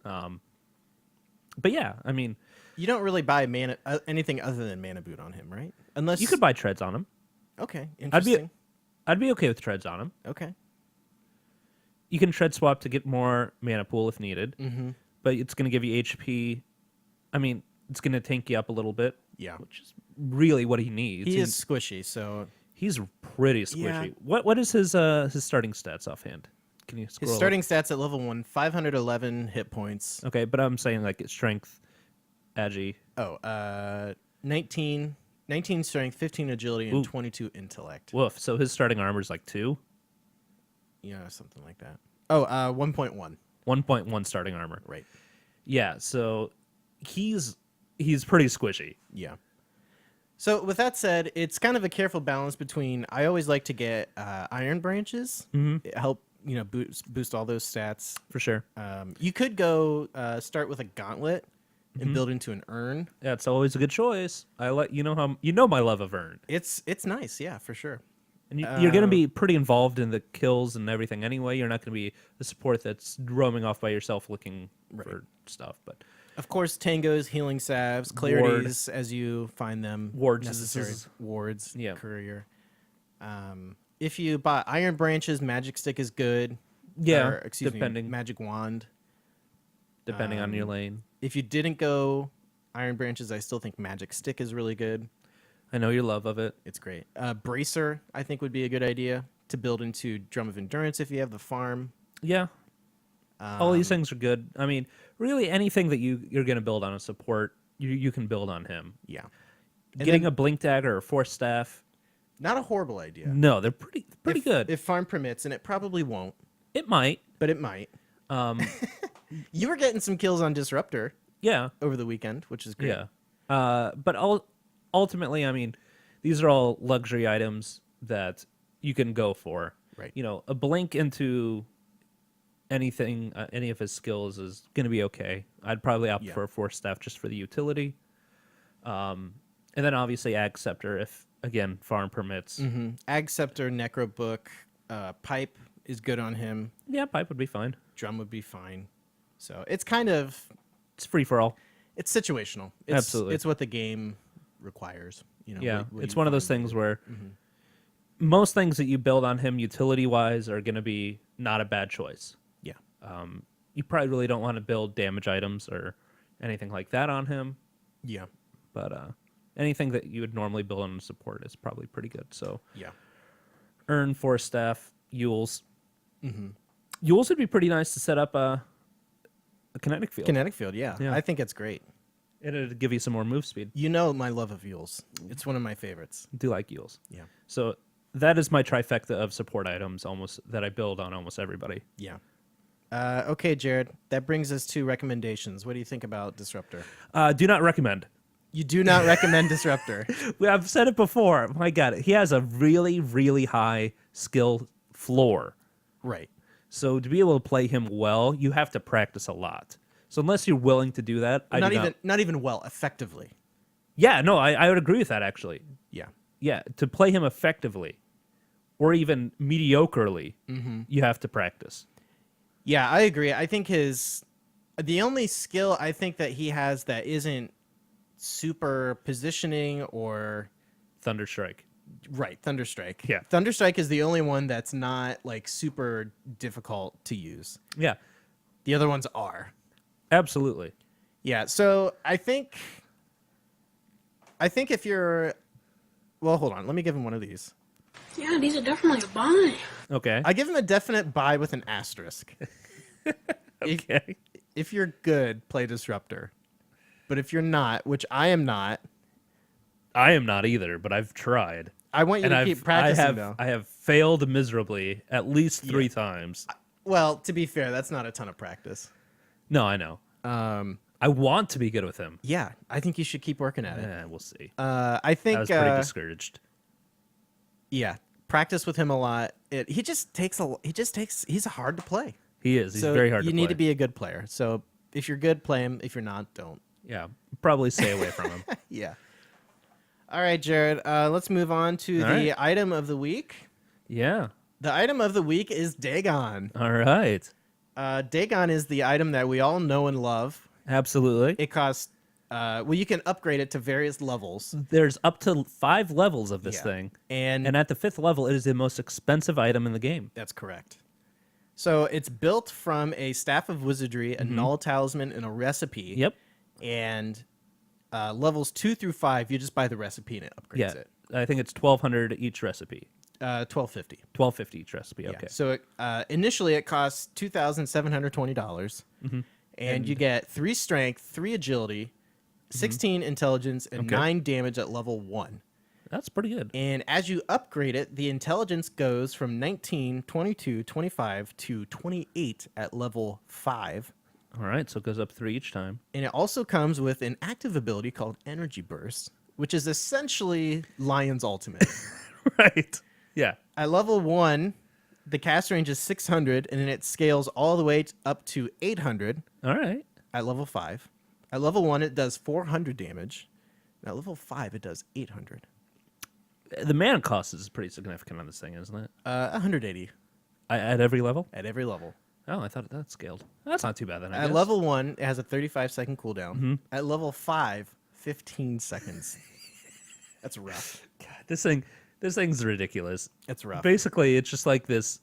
But yeah, I mean, You don't really buy mana anything other than mana boot on him, right? Unless you could buy treads on him. Okay, interesting. I'd be okay with treads on him. Okay. You can tread swap to get more mana pool if needed, Mm-hmm. but it's going to give you HP. I mean, it's going to tank you up a little bit, Yeah. which is really what he needs. He is squishy, so He's pretty squishy. Yeah. What is his starting stats offhand? Can you scroll his up? starting stats at level 1, 511 hit points. Okay, but I'm saying like strength, agi. Oh, 19 strength, 15 agility, and Ooh. 22 intellect. Woof. So his starting armor is like 2, Yeah, something like that. Oh, 1.1. 1.1 starting armor. Right. Yeah. So he's pretty squishy. Yeah. So with that said, it's kind of a careful balance between. I always like to get iron branches. It help boost all those stats. For sure. You could go start with a gauntlet and build into an urn. That's always a good choice. I like my love of Vern, It's nice, yeah, for sure. and you're going to be pretty involved in the kills and everything anyway. You're not going to be the support that's roaming off by yourself looking for stuff. But Of course, tangos, healing salves, clarities as you find them. Wards necessary. is- Wards, Yeah. courier. If you buy iron branches, magic stick is good. Yeah, Or, excuse depending. me, magic wand. depending on your lane, If you didn't go iron branches, I still think magic stick is really good. I know your love of it. It's great. Bracer, I think, would be a good idea to build into Drum of Endurance if you have the farm. Yeah. All these things are good. I mean, really anything that you're going to build on a support, you can build on him. Yeah. Getting then- a blink dagger or force staff, Not a horrible idea. no, they're pretty If- good. If farm permits, and it probably won't, It might. but it might. Um, You were getting some kills on Disruptor yeah. over the weekend, which is great. Yeah. But ultimately, I mean, these are all luxury items that you can go for. Right. You know, a blink into anything, any of his skills is going to be okay. I'd probably opt for a Force Staff just for the utility. And then obviously Ag Scepter if, again, farm permits. Ag Scepter, Necro Book, Pipe is good on him. Yeah, Pipe would be fine. Drum would be fine. So it's kind of... It's free for all. It's situational. It's, Absolutely. It's what the game requires. You know, Yeah, what it's you one of those find things good. where most things that you build on him utility-wise are going to be not a bad choice. Yeah. You probably really don't want to build damage items or anything like that on him, Yeah. but anything that you would normally build on support is probably pretty good. So Yeah. Earn, Force Staff, Yules. Yules would be pretty nice to set up a kinetic field. Kinetic Field, yeah. Yeah. I think it's great. It'd give you some more move speed. You know my love of Yules. It's one of my favorites. I do like Yules. Yeah. So that is my trifecta of support items almost that I build on almost everybody. Yeah. Okay, Jared, that brings us to recommendations. What do you think about Disruptor? Do not recommend. You do not recommend Disruptor. I've said it before. My God, he has a really, really high skill floor. Right. So to be able to play him well, you have to practice a lot. So unless you're willing to do that, I do Not even well, effectively. Yeah, no, I would agree with that actually. Yeah. Yeah, to play him effectively, or even mediocrely, you have to practice. Yeah, I agree. I think the only skill I think that he has that isn't super positioning or Thunderstrike. right, Thunderstrike. Yeah. Thunderstrike is the only one that's not like super difficult to use. Yeah, The other ones are. absolutely. Yeah, so I think if you're well, hold on, let me give him one of these. Yeah, these are definitely a buy. Okay. I give him a definite buy with an asterisk. Okay. If you're good, play Disruptor. But if you're not, which I am not, I am not either, but I've tried. I want you to keep practicing though. I have failed miserably at least 3 times. Well, to be fair, that's not a ton of practice. No, I know. I want to be good with him. Yeah, I think you should keep working at it. We'll see. I think I was pretty discouraged. yeah, practice with him a lot. He's hard to play. He is. He's So very hard to you play. need to be a good player. So if you're good, play him. If you're not, don't. Yeah, probably stay away from him. Yeah. All right, Jared. Let's move on to All the right. item of the week. Yeah. The item of the week is Dagon. All right. Dagon is the item that we all know and love. Absolutely. It costs. Well, you can upgrade it to various levels. There's up to 5 levels of this Yeah. thing. And at the 5th level, it is the most expensive item in the game. that's correct. So it's built from a Staff of Wizardry, a Null Talisman, and a recipe. Yep. And levels 2 through 5, you just buy the recipe and it upgrades Yeah. it. I think it's 1,200 each recipe. 1250. 1,250 each recipe. Yeah. Okay. So initially it costs $2,720, and you get 3 strength, 3 agility, 16 intelligence, and Okay. 9 damage at level 1. That's pretty good. And as you upgrade it, the intelligence goes from 19, 22, 25 to 28 at level 5. All right. So it goes up 3 each time. And it also comes with an active ability called Energy Burst, which is essentially Lion's Ultimate. Right. Yeah. At level 1, the cast range is 600, and then it scales all the way up to 800 All right. at level 5. At level 1, it does 400 damage. And at level 5, it does 800. The mana cost is pretty significant on this thing, isn't it? 180 At every level? at every level. Oh, I thought that scaled. That's not too bad then. I At guess. level 1, it has a 35-second cooldown. At level 5, 15 seconds. That's rough. God, this thing's ridiculous. It's rough. Basically, it's just like this.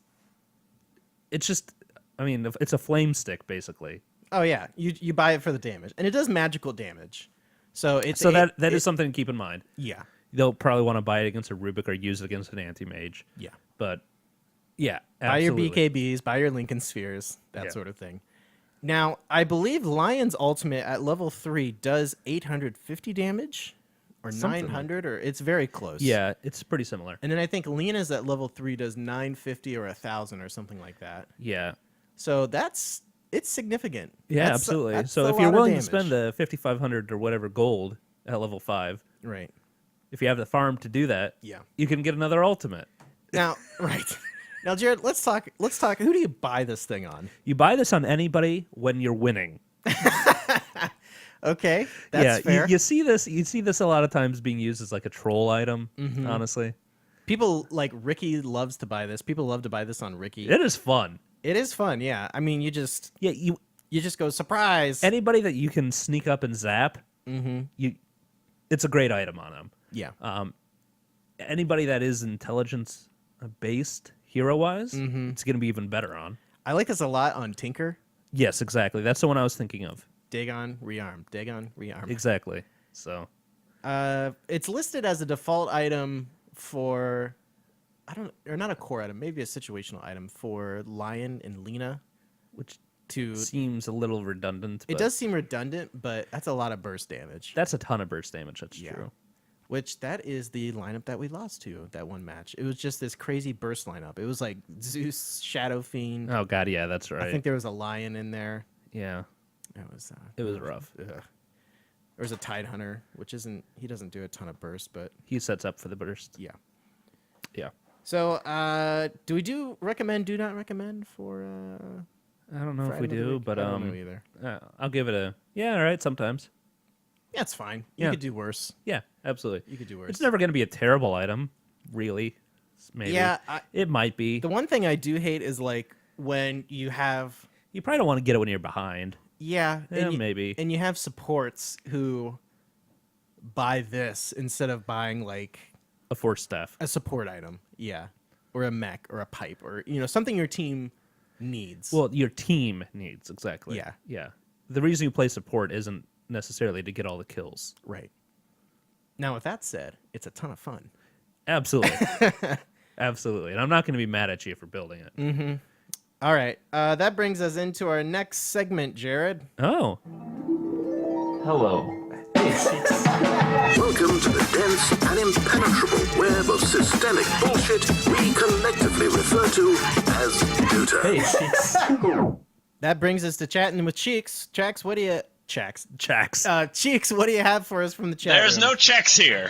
It's just, I mean, it's a flame stick, basically. Oh, yeah. You buy it for the damage. And it does magical damage. So it's So that is something to keep in mind. Yeah. They'll probably want to buy it against a Rubik or use it against an anti-mage. Yeah. But, yeah, Buy your absolutely. BKBs, buy your Lincoln Spheres, that Yeah. sort of thing. Now, I believe Lion's Ultimate at level 3 does 850 damage or Something 900, or it's very close. Yeah, it's pretty similar. And then I think Lena's at level 3 does 950 or 1,000 or something like that. Yeah. So it's significant. Yeah, That's- absolutely. that's So a if you're lot of willing to damage. spend the 5,500 or whatever gold at level 5, Right. if you have the farm to do that, Yeah. you can get another ultimate. Now, right. Now, Jared, let's talk. Who do you buy this thing on? You buy this on anybody when you're winning. Okay, that's fair. You see this a lot of times being used as like a troll item, honestly. People like Ricky loves to buy this. People love to buy this on Ricky. It is fun. It is fun, yeah. I mean, you just You go surprise. anybody that you can sneak up and zap, it's a great item on them. Yeah. Anybody that is intelligence based hero wise, it's going to be even better on. I like this a lot on Tinker. Yes, exactly. That's the one I was thinking of. Dagon rearm. Exactly. So It's listed as a default item for or not a core item, maybe a situational item for Lion and Lena, which to seems a little redundant. it but does seem redundant, but that's a lot of burst damage. That's a ton of burst damage. That's Yeah. true. Which that is the lineup that we lost to that one match. It was just this crazy burst lineup. It was like Zeus, Shadow Fiend. Oh god, yeah, that's right. I think there was a Lion in there. yeah, It was rough. Ugh. There was a Tide Hunter, which isn't he doesn't do a ton of burst, but he sets up for the burst. yeah. Yeah. So do we do not recommend for I don't know for if we item of the do, week? but I don't know either. I'll give it a yeah. All right, sometimes. Yeah, it's fine. You Yeah. could do worse. Yeah, absolutely. You could do worse. It's never going to be a terrible item, really. Maybe. Yeah, it might be. the one thing I do hate is like when you have You probably don't want to get it when you're behind. yeah, Yeah, and maybe. and you have supports who buy this instead of buying like A force staff. a support item. Yeah. Or a mech or a pipe or something your team needs. Well, your team needs exactly. Yeah. Yeah. The reason you play support isn't necessarily to get all the kills. right. Now with that said, it's a ton of fun. Absolutely. Absolutely. And I'm not going to be mad at you for building it. All right. That brings us into our next segment, Jared. Oh. Hello. Welcome to the dense and impenetrable web of systemic bullshit we collectively refer to as Dota. That brings us to chatting with Cheeks. Cheeks, what do you Chacks. Cheeks, what do you have for us from the chat There's room? no checks here.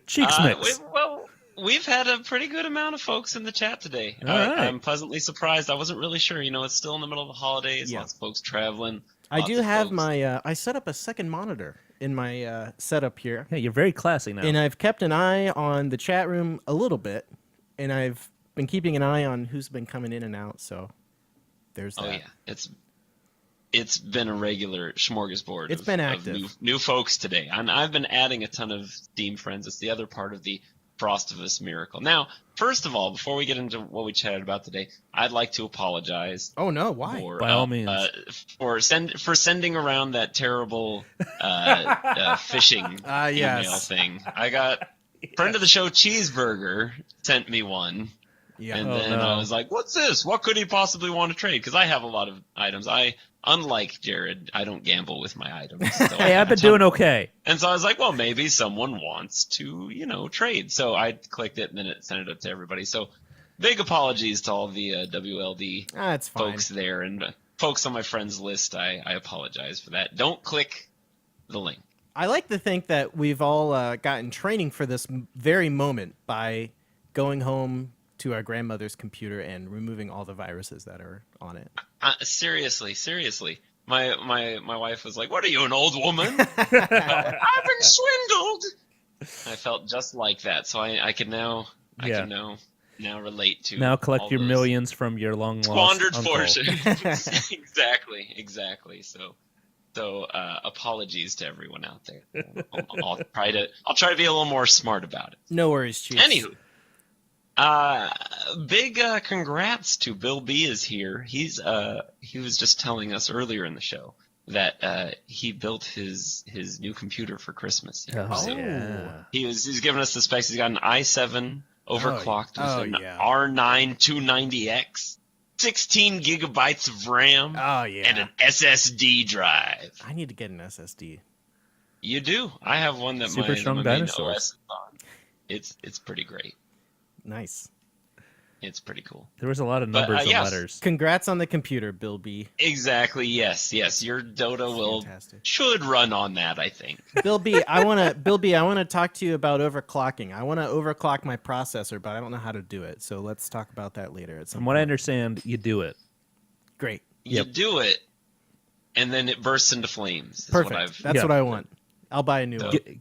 Cheeks mix. We've had a pretty good amount of folks in the chat today. All right. I'm pleasantly surprised. I wasn't really sure. It's still in the middle of the holidays. Yeah. Lots of folks traveling. I lots do of have folks- my I set up a second monitor in my setup here. Yeah, you're very classy now. And I've kept an eye on the chat room a little bit, and I've been keeping an eye on who's been coming in and out, so there's that. Oh yeah, it's been a regular smorgasbord. It's of, been of active. new folks today, and I've been adding a ton of Steam friends. It's the other part of the Frostivus miracle. Now, first of all, before we get into what we chatted about today, I'd like to apologize. Oh no, why? For, By all means. for sending around that terrible phishing yes. email thing. I got friend of the show Cheeseburger sent me one. Yeah. And Oh, then no. I was like, what's this? What could he possibly want to trade? Because I have a lot of items. Unlike Jared, I don't gamble with my items. So Hey, I've been doing okay. And so I was like, well, maybe someone wants to, trade. So I clicked it, and then it sent it up to everybody. So big apologies to all the WLD It's fine. folks there. And folks on my friends list, I apologize for that. Don't click the link. I like to think that we've all gotten training for this very moment by going home to our grandmother's computer and removing all the viruses that are on it. Seriously. My wife was like, what are you, an old woman? I've been swindled. I felt just like that. So I can now relate to Now collect all your those millions from your long lost squandered uncle. fortune. Exactly. So apologies to everyone out there. I'll try to be a little more smart about it. No worries, Chief. Anywho, big congrats to Bill B is here. He was just telling us earlier in the show that he built his new computer for Christmas. Oh, So yeah. he's giving us the specs. He's got an i7 overclocked with an yeah. R9 290X, 16 gigabytes of RAM, Oh yeah. and an SSD drive. I need to get an SSD. You do. I have one that Super strong my main dinosaurs. OS is on. It's pretty great. Nice. It's pretty cool. There was a lot of But, numbers and yes. letters. Congrats on the computer, Bill B. Exactly. Yes. Your Dota Fantastic. should run on that. I think. Bill B, I wanna talk to you about overclocking. I want to overclock my processor, but I don't know how to do it. So let's talk about that later. At some From what I point. understand, you do it. Great. You do it, and then it bursts into flames. Is Perfect. What I've... That's Yeah. what I want. I'll buy a new one.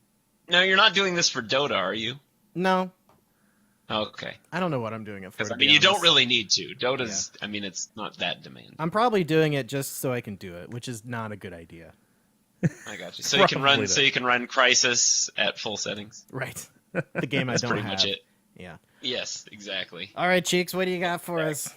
No, you're not doing this for Dota, are you? No, Okay. I don't know what I'm doing it for. 'Cause, to I be mean, you don't honest. really need to. Dota's. I mean, it's not that demanding. I'm probably doing it just so I can do it, which is not a good idea. I got you. So you can Probably run. not. So you can run Crisis at full settings. Right. The game I That's don't pretty have. much it. Yeah. Yes, exactly. All right, Cheeks, what do you got for us?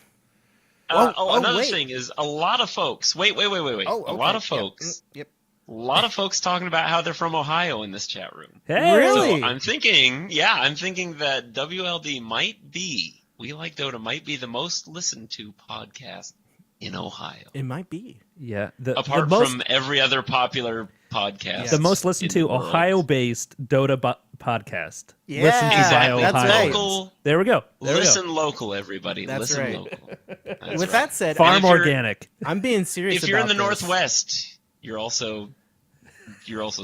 Another wait. thing is a lot of folks. Wait. Oh, A lot okay. of folks. Yep. A lot of folks talking about how they're from Ohio in this chat room. Hey, Really? So I'm thinking that WLD might be, We Like Dota might be the most listened to podcast in Ohio. It might be. Yeah. Apart from every other popular podcast. the most listened in to the world. Ohio-based Dota podcast. Yeah, Listened to by Exactly. that's Ohio. right. Local. There we go. There Listen local, everybody. That's Listen right. local. That's With right. that said, we go. Farm if you're- organic. I'm being serious. If you're in the about this. Northwest, you're also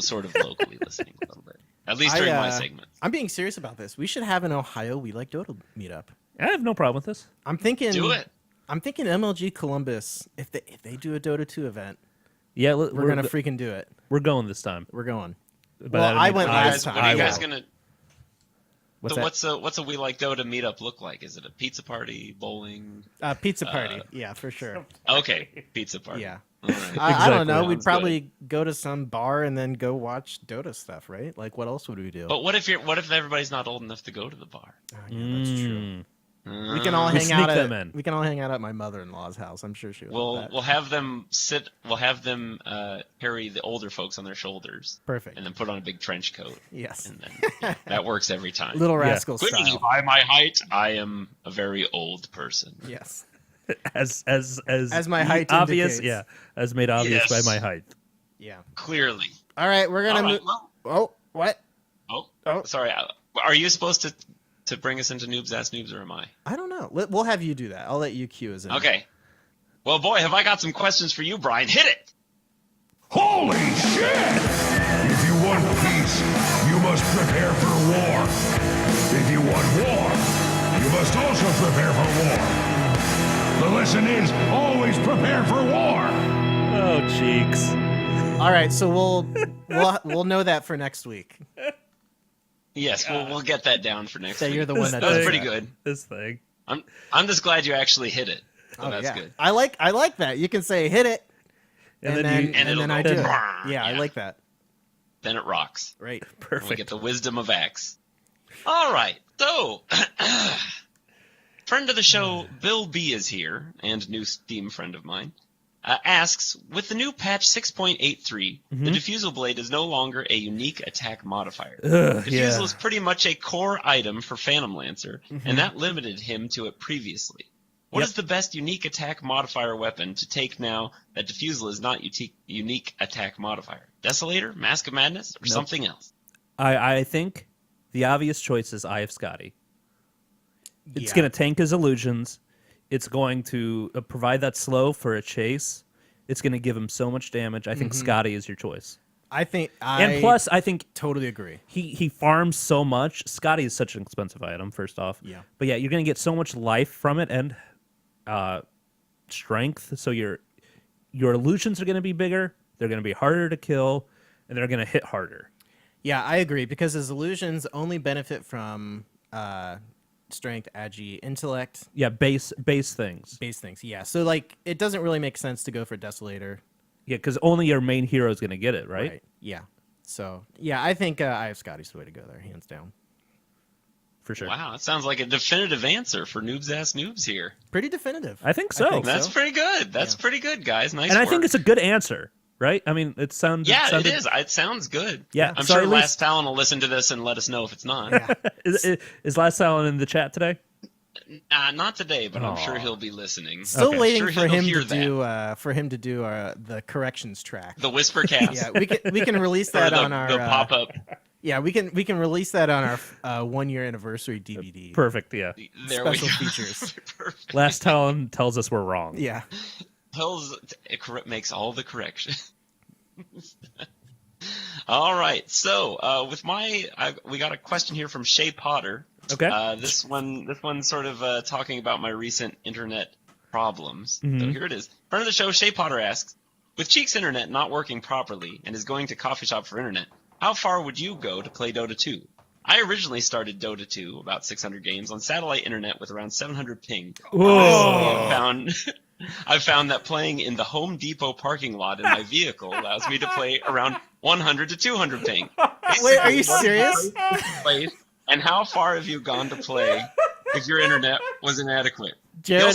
sort of locally listening a little bit. At least during my segment. I'm being serious about this. We should have an Ohio We Like Dota meetup. I have no problem with this. I'm thinking. Do it. I'm thinking MLG Columbus. If they do a Dota 2 event, Yeah, we're gonna freaking do it. we're going this time. We're going. But Well, that'd I be- went What are you last guys- time. What are you I guys will. gonna? What's So that? what's a We Like Dota meetup look like? Is it a pizza party, bowling? Pizza party. Yeah, for sure. Okay, pizza party. Yeah. All right. I don't know. Exactly. We'd Sounds probably go to some bar and then go watch Dota stuff, right? Like, what else would we do? But what if everybody's not old enough to go to the bar? Oh, yeah, that's true. Mm. We can all We hang sneak out them at in. we can all hang out at my mother-in-law's house. I'm sure she would. love that. We'll have them sit. We'll have them carry the older folks on their shoulders, Perfect. and then put on a big trench coat, Yes. and then that works every time. Little Yeah. Rascal Quickly, style. by my height, I am a very old person. Yes. As my height obvious, indicates. yeah, as made obvious Yes. by my height. Yeah. Clearly. All right, we're gonna All right, move. well, Oh, what? oh, sorry. Are you supposed to bring us into Noobs Ass Noobs, or am I? I don't know. We'll have you do that. I'll let you cue us in. Okay. Well, boy, have I got some questions for you, Brian. Hit it! Holy shit! If you want peace, you must prepare for war. If you want war, you must also prepare for war. The lesson is always prepare for war. Oh, cheeks. All right, so we'll know that for next week. Yes, we'll get that down for next That week. you're the one that That's does pretty that. good. This thing. I'm just glad you actually hit it. So Oh, that's yeah. good. I like that. You can say hit it, and, then then you- And it'll I go do it. brrrr. Yeah, I Yeah. like that. Then it rocks. Right. And we Perfect. get the wisdom of Axe. All right, so friend of the show, Bill B is here, and new Steam friend of mine. Asks, with the new patch 6.83, the Diffusal Blade is no longer a unique attack modifier. Diffusal yeah. is pretty much a core item for Phantom Lancer, and that limited him to it previously. What is the best unique attack modifier weapon to take now that Diffusal is not unique attack modifier? Desolator, Mask of Madness, or something else? I think the obvious choice is Eye of Scotty. It's Yeah. going to tank his illusions. It's going to provide that slow for a chase. It's going to give him so much damage. I think Scotty is your choice. I think. And plus, I think totally agree. he farms so much. Scotty is such an expensive item, first off. Yeah. But yeah, you're going to get so much life from it and strength. So your illusions are going to be bigger. They're going to be harder to kill, and they're going to hit harder. Yeah, I agree because his illusions only benefit from strength, agi, intellect, Yeah, base things. base things. Yeah, so like it doesn't really make sense to go for Desolator. Yeah, because only your main hero is going to get it, right? Yeah. So yeah, I think Eye of Scotty's the way to go there, hands down. For sure. Wow, that sounds like a definitive answer for Noobs Ass Noobs here. Pretty definitive. I think so. think That's so. pretty good. That's pretty good, guys. Nice and I work. think it's a good answer, right? I mean, it sounds. Yeah, it sounded, it is. It sounds good. Yeah, I'm so sure at Last least- Talon will listen to this and let us know if it's not. Yeah. Is Last Talon in the chat today? Not today, but I'm sure Aw. he'll be listening. Still Okay. waiting Sure for he'll him hear to do the corrections track. The Whisper Cast. Yeah, we can release Or that the, on our the pop-up. Yeah, we can release that on our 1-year anniversary DVD. Perfect. Yeah. There Special we go. features. Perfect. Last Talon tells us we're wrong. Yeah. Makes all the corrections. All right. So we got a question here from Shay Potter. Okay. This one's sort of talking about my recent internet problems. So here it is. Friend of the show, Shay Potter asks, with Cheek's internet not working properly and is going to coffee shop for internet, how far would you go to play Dota 2? I originally started Dota 2, about 600 games, on satellite internet with around 700 ping. Whoa. I've found that playing in the Home Depot parking lot in my vehicle allows me to play around 100 to 200 ping. Wait, are you serious? And how far have you gone to play if your internet was inadequate? Jared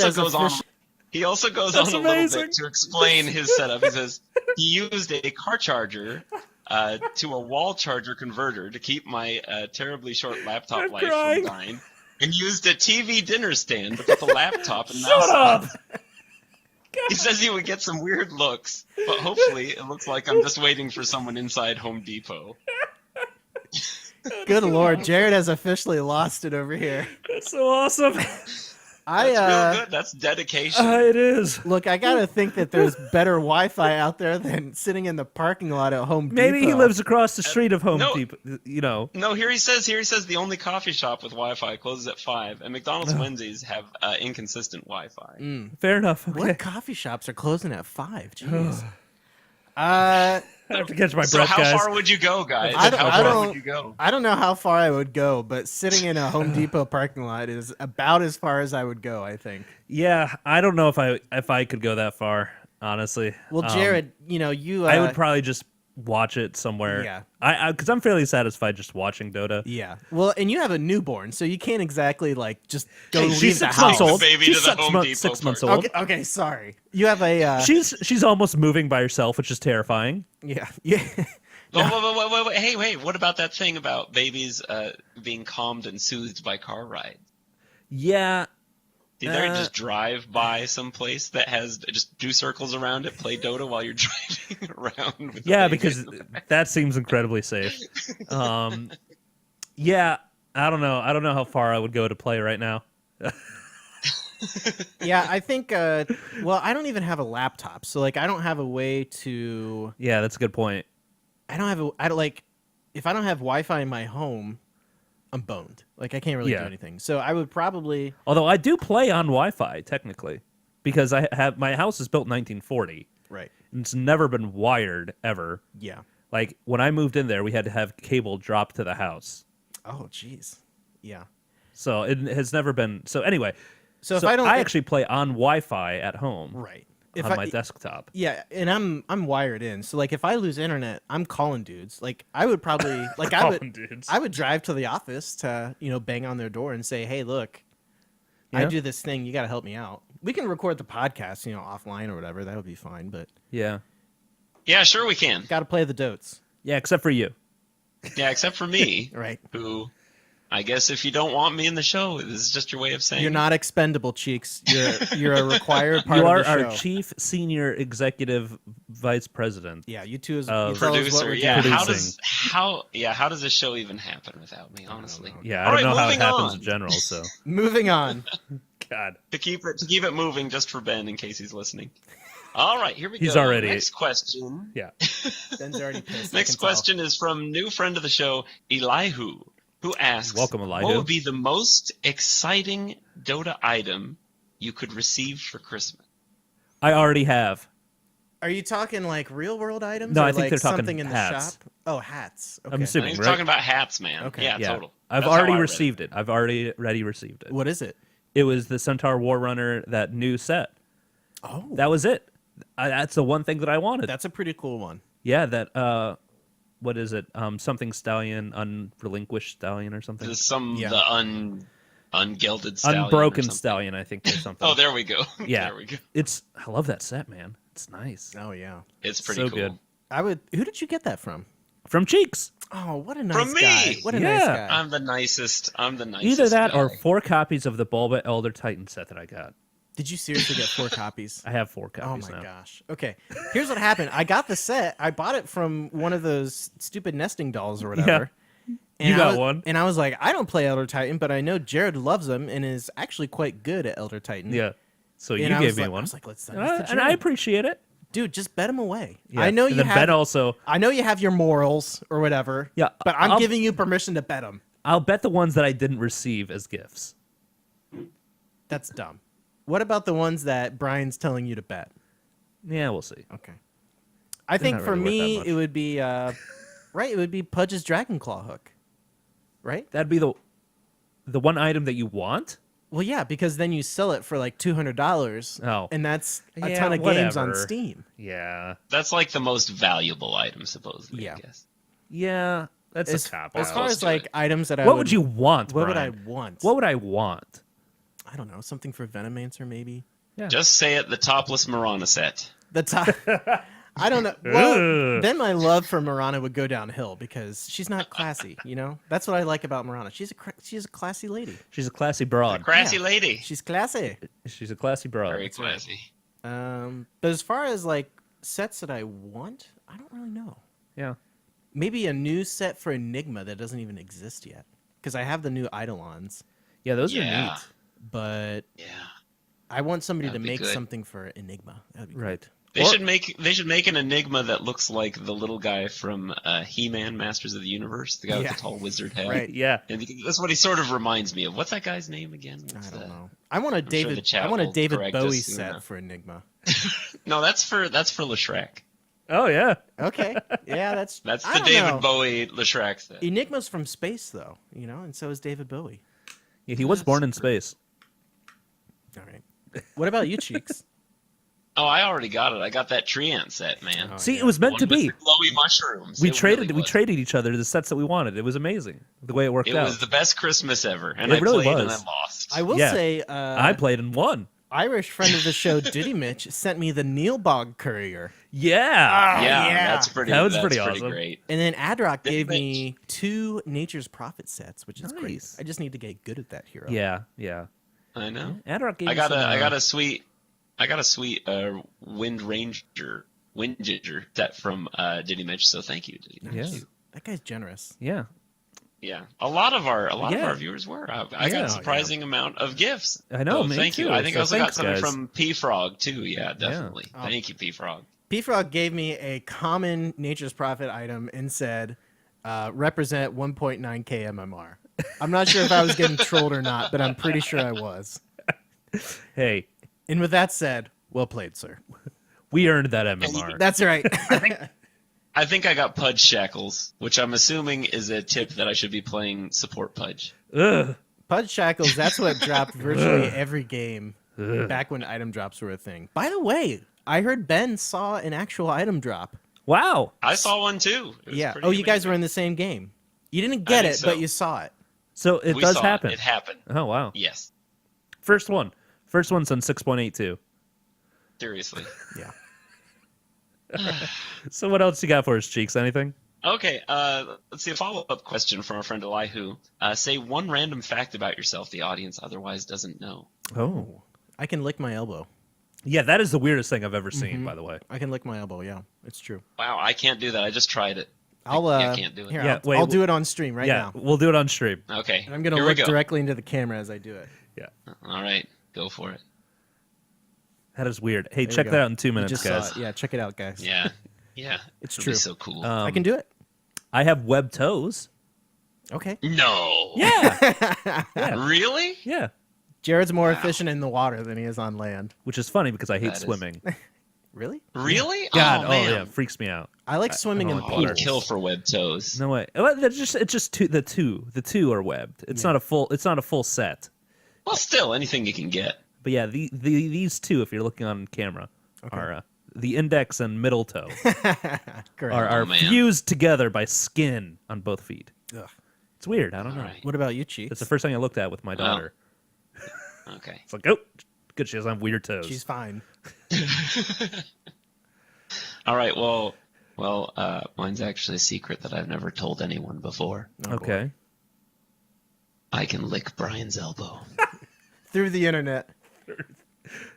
He also goes on a little bit to explain his setup. He says he used a car charger to a wall charger converter to keep my terribly short laptop life from dying, and used a TV dinner stand to put the laptop and mouse on. He says he would get some weird looks, but hopefully it looks like I'm just waiting for someone inside Home Depot. Good Lord, Jared has officially lost it over here. That's so awesome. That's real good. That's dedication. It is. Look, I gotta think that there's better Wi-Fi out there than sitting in the parking lot at Home Depot. Maybe he lives across the street of Home no. Depot. You know. No, here he says the only coffee shop with Wi-Fi closes at 5, and McDonald's and Wendy's have inconsistent Wi-Fi. Fair enough. Okay. What coffee shops are closing at 5? Jeez. I have to catch my So breath, how guys. far would you go, guys? I How far don't- would you go? I don't know how far I would go, but sitting in a Home Depot parking lot is about as far as I would go, I think. Yeah, I don't know if I could go that far, honestly. Well, Jared, you... I would probably just watch it somewhere. Yeah. Because I'm fairly satisfied just watching Dota. Yeah. Well, and you have a newborn, so you can't exactly, just go leave She's the 6 house. months old. The baby She's to the Home Depot 6 months park. old. Okay, sorry. You have a... She's almost moving by herself, which is terrifying. Yeah. Yeah. Wait, wait. What about that thing about babies being calmed and soothed by car rides? Yeah. Did they just drive by some place that has just do circles around it, play Dota while you're driving around? With the Yeah, baby because in the back? that seems incredibly safe. Yeah, I don't know. I don't know how far I would go to play right now. Yeah, I think... well, I don't even have a laptop, so, I don't have a way to... Yeah, that's a good point. if I don't have Wi-Fi in my home, I'm boned. I can't really do anything. So I would probably... Although I do play on Wi-Fi, technically, because my house is built in 1940. Right. And it's never been wired, ever. Yeah. When I moved in there, we had to have cable dropped to the house. Oh, jeez. Yeah. So it has never been... So anyway, So if I don't... I actually play on Wi-Fi at home. Right. On my desktop. Yeah, and I'm wired in. So if I lose internet, I'm calling dudes. I would probably I would drive to the office to, bang on their door and say, "Hey, look, I do this thing. You got to help me out." We can record the podcast, offline or whatever. That would be fine, but Yeah. Yeah, sure we can. got to play the dotes. Yeah, except for you. Yeah, except for me, Right. who, I guess if you don't want me in the show, this is just your way of saying You're not expendable, Cheeks. You're a required part You are of the show. our chief senior executive vice president. Yeah, you two as Of you tell us what producer. we're Yeah, doing. how does this show even happen without me? Honestly, Yeah, I All don't right, know how it moving happens on. in general, so. Moving on. God. to keep it moving, just for Ben in case he's listening. All right, here we He's go. already- Next question. Yeah. Ben's already pissed. I Next can tell. question is from new friend of the show, Elihu, who asks, Welcome, Elihu. what would be the most exciting Dota item you could receive for Christmas? I already have. Are you talking real world items? No, or I think they're talking something in the hats. shop. Oh, hats. Okay. I'm assuming, He's right? talking about hats, man. Okay. Yeah, Yeah. total. I've That's how already I read received it. I've already received it. What is it? It was the Centaur War Runner, that new set. Oh, That was it. That's the one thing that I wanted. that's a pretty cool one. Yeah, that, what is it? Something Stallion, Unrelinquished Stallion or something? The ungilded stallion. or Unbroken something. Stallion, I think, or something. Oh, there we go. Yeah. There we go. I love that set, man. It's nice. Oh yeah. It's pretty So cool. good. Who did you get that from? From Cheeks. Oh, what a nice From me! guy. What a nice Yeah. guy. I'm the nicest. Either that or guy. 4 copies of the Bulba Elder Titan set that I got. Did you seriously get 4 copies? I have 4 Oh copies my now. gosh. Okay. Here's what happened. I got the set. I bought it from one of those stupid nesting dolls or whatever. And You got I was, one. And I was like, I don't play Elder Titan, but I know Jared loves them and is actually quite good at Elder Titan. Yeah. So you And I gave was me like, one. I was like, let's send this to And I Jared. appreciate it. Dude, just bet him away. Yeah. I know and you then have. Ben also. I know you have your morals or whatever. Yeah, but I'm I'll- giving you permission to bet them. I'll bet the ones that I didn't receive as gifts. That's dumb. What about the ones that Brian's telling you to bet? Yeah, we'll see. Okay. I think not for really worth that me, much. it would be right. It would be Pudge's Dragon Claw hook, right? That'd be the one item that you want. Well, yeah, because then you sell it for like $200. Oh. And that's a Yeah, ton of games on whatever. Steam. Yeah. That's like the most valuable item, supposedly. Yeah. I guess. Yeah. That's As, a cop as out. far Close as to like it. items that I What would you want? What would I Brian? want? What would I want? I don't know. Something for Venomancer, maybe. Yeah. Just say it. The topless Marana set. The top. I don't know. Well, Ugh. then my love for Marana would go downhill because she's not classy. You know, that's what I like about Marana. She's a classy lady. She's a classy broad. Grassy Yeah. lady. She's classy. She's a classy broad. Very classy. But as far as like sets that I want, I don't really know. Yeah. Maybe a new set for Enigma that doesn't even exist yet. Because I have the new Eidolons, Yeah, those are Yeah. neat. but Yeah. I want somebody That'd to be make good. something for Enigma. That'd be Right. great. They Or- should make an Enigma that looks like the little guy from He-Man, Masters of the Universe, the guy with Yeah. the tall wizard head. Right. Yeah. And that's what he sort of reminds me of. What's that guy's name again? I What's don't the- know. I want a sure the David. chat I want a will David correct Bowie us soon set enough. for Enigma. No, that's for LeShrek. Oh yeah. Okay. Yeah, that's That's I the don't David know. Bowie LeShrek set. Enigma's from space, though, you know, and so is David Bowie. Yeah, he was born in space. All right. What about you, Cheeks? Oh, I already got it. I got that tree ant set, man. Oh, See, yeah. it was meant One to with be. the glowy mushrooms. We It traded. really We was. traded each other the sets that we wanted. It was amazing the way it worked It out. was the best Christmas ever, and It I really played and I was. lost. I will Yeah. say, I played and won. Irish friend of the show, Diddy Mitch, sent me the Neilbog Courier, Yeah. yeah, yeah. that's pretty. That was that's pretty awesome. great. and then Adrock Diddy gave Mitch. me 2 Nature's Prophet sets, which is great. Nice. I just need to get good at that hero. Yeah. Yeah. I know. Adrock gave I me got some, a I got a sweet Wind Ranger Windginger set from Diddy Mitch. So thank you, Diddy Mitch. Yeah. That guy's generous. Yeah. Yeah, a lot of our Yeah. viewers were. I Yeah. got a surprising amount of gifts. I know, So me thank too. you. I think So I also got thanks, something guys. from P Frog too. Yeah, definitely. Oh. Thank you, P Frog. P-Frog gave me a common Nature's Prophet item and said, represent 1.9k MMR. I'm not sure if I was getting trolled or not, but I'm pretty sure I was. Hey, And with that said, well played, sir. we earned that MMR. That's right. I think I got Pudge Shackles, which I'm assuming is a tip that I should be playing support Pudge. Ugh. Pudge Shackles, that's what dropped virtually every game back when item drops were a thing. By the way, I heard Ben saw an actual item drop. Oh, Wow. I saw one too. It was Yeah. pretty Oh, you guys amazing. were in the same game. You didn't get think it, so. but you saw it. So it We does saw happen. It happened. Oh wow. Yes. First one. First one's on 6.82. Seriously. Yeah. So what else you got for us, Cheeks? Anything? Okay, let's see a follow-up question from our friend Elihu. Say one random fact about yourself the audience otherwise doesn't know. Oh. I can lick my elbow. Yeah, that is the weirdest thing I've ever seen, by the way. I can lick my elbow, yeah. It's true. Wow, I can't do that. I just tried it. I'll I can't do it. Here, Yeah, I'll, wait, I'll do it on stream right yeah, now. we'll do it on stream. Okay. And I'm gonna here we look go. directly into the camera as I do it. Yeah. All right, go for it. That is weird. Hey, There we check go. that out in 2 You minutes, just saw guys. it. Yeah, check it out, guys. Yeah, yeah. It's It'll true. Be so cool. I can do it. I have web toes. Okay. no. Yeah. Really? Yeah. Jared's more efficient in the water than he is on land. Which is funny because I hate That is- swimming. Really? Really? God, oh, man. yeah, it freaks me out. I like swimming in don't like I pools. would kill for web toes. No way. Well, it's just the two are webbed. It's not a full set. Well, still, anything you can get. But yeah, these two, if you're looking on camera, are the index and middle toe Correct. are man. fused together by skin on both feet. Ugh. It's weird. I don't All know. right. What about you, Cheeks? It's the first thing I looked at with my daughter. Okay. It's like, oh, good. She doesn't have weird toes. She's fine. All right. Well, mine's actually a secret that I've never told anyone before. Oh, boy. okay. I can lick Brian's elbow. Through the internet.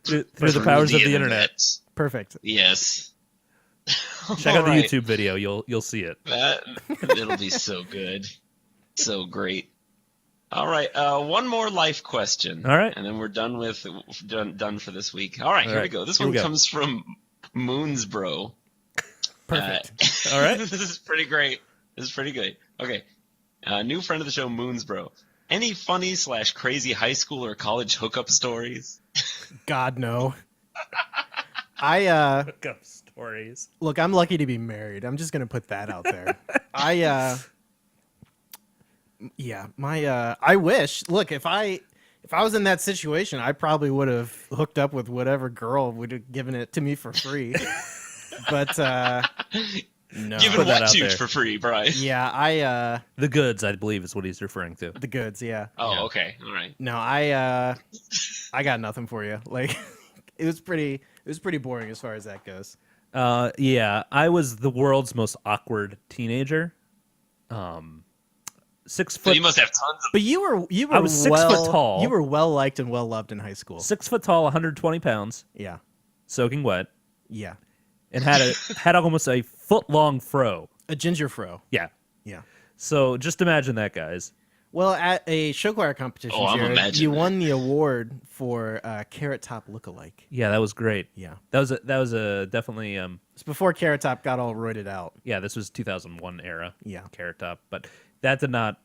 Through the powers of the internet. internet. Perfect. Yes. Check out the All right. YouTube video. You'll see it. It'll be so good. So great. All right, one more life question. All right. and then we're done for this week. All right, here we right, go. This here we one go. comes from Moonsbro. Perfect. All right. This is pretty great. This is pretty good. Okay, new friend of the show, Moonsbro. Any funny / crazy high school or college hookup stories? God, no. I Hookup stories. look, I'm lucky to be married. I'm just gonna put that out there. I wish. Look, if I was in that situation, I probably would have hooked up with whatever girl would have given it to me for free. But no. Giving Put that what out to there. for free, Brian? Yeah, The goods, I believe, is what he's referring to. the goods, yeah. Oh, Yeah. okay. All right. No, I got nothing for you. Like it was pretty boring as far as that goes. Yeah, I was the world's most awkward teenager. 6 So foot, you must have tons of. But you were I was 6 foot tall. You were well liked and well loved in high school. 6 foot tall, 120 pounds, Yeah. soaking wet, Yeah. and had almost a foot long fro. A ginger fro. Yeah. Yeah. So just imagine that, guys. Well, at a show choir competition, Oh, I'm Jared, imagining you that. won the award for Carrot Top lookalike. Yeah, that was great. Yeah. That was a definitely It's before Carrot Top got all roided out. yeah, this was 2001 era. Yeah. Carrot Top, but that did not.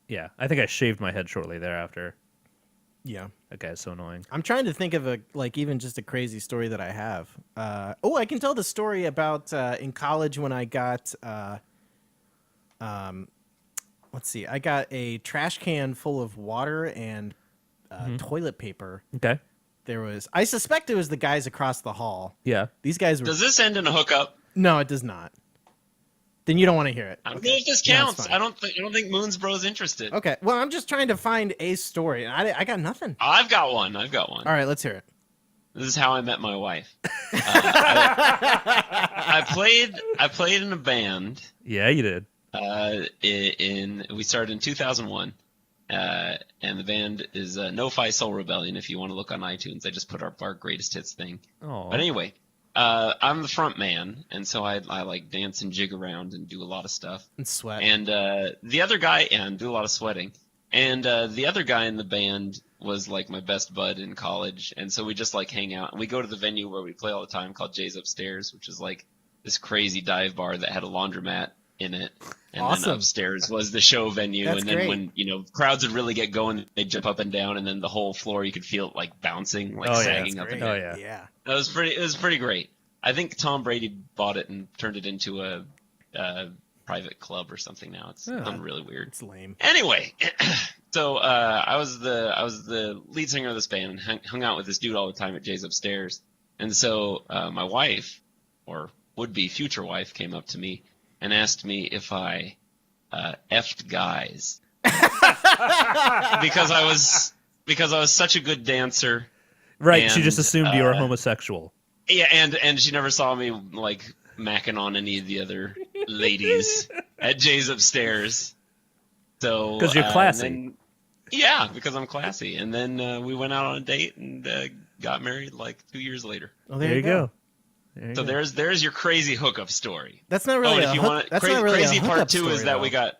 Yeah, I think I shaved my head shortly thereafter. Yeah. That guy's so annoying. I'm trying to think of even just a crazy story that I have. I can tell the story about in college when I got let's see, I got a trash can full of water and toilet paper. Okay. I suspect it was the guys across the hall. Yeah. These guys were Does this end in a hookup? No, it does not. Then you don't want to hear it. I don't know if this No, it's counts. fine. I don't think Moonsbro's interested. Okay. Well, I'm just trying to find a story, and I got nothing. I've got one. All right, let's hear it. This is how I met my wife. I played in a band. Yeah, you did. We started in 2001, and the band is No-Fi Soul Rebellion. If you want to look on iTunes, I just put up our greatest hits thing. Oh. But anyway, I'm the front man, and so I like dance and jig around and do a lot of stuff. And sweat. And the other guy, and do a lot of sweating. And the other guy in the band was like my best bud in college, and so we just like hang out. And we go to the venue where we play all the time called Jay's Upstairs, which is like this crazy dive bar that had a laundromat in it. And Awesome. then upstairs was the show venue. That's and then great. when crowds would really get going, they'd jump up and down, and then the whole floor you could feel it like bouncing, like Oh, yeah, sagging that's up and great. down. Oh, yeah. Yeah. It was pretty great. I think Tom Brady bought it and turned it into a private club or something now. It's done really weird. It's lame. Anyway, so I was the lead singer of this band and hung out with this dude all the time at Jay's Upstairs. And so my wife, or would-be future wife, came up to me and asked me if I effed guys because I was such a good dancer. Right. She And, just assumed you were homosexual. Yeah, and she never saw me like macking on any of the other ladies at Jay's Upstairs. So 'Cause you're classy. and then- yeah, because I'm classy. And then we went out on a date and got married like 2 years later. Oh, There you go. There you So go. there's your crazy hookup story. That's not Oh, really and a if you hook- want that's not really crazy a part hookup 2 is story, that though. we got.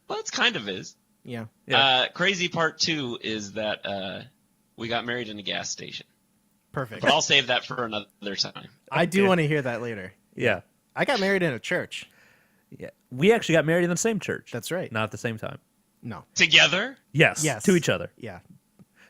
Well, it's kind of is. Yeah. Yeah. Crazy part 2 is that we got married in a gas station. Perfect. But I'll save that for another time. I do Okay. want to hear that later. Yeah. I got married in a church. Yeah. We actually got married in the same church. That's right. Not at the same time. No. Together? Yes. Yes. To each other. Yeah.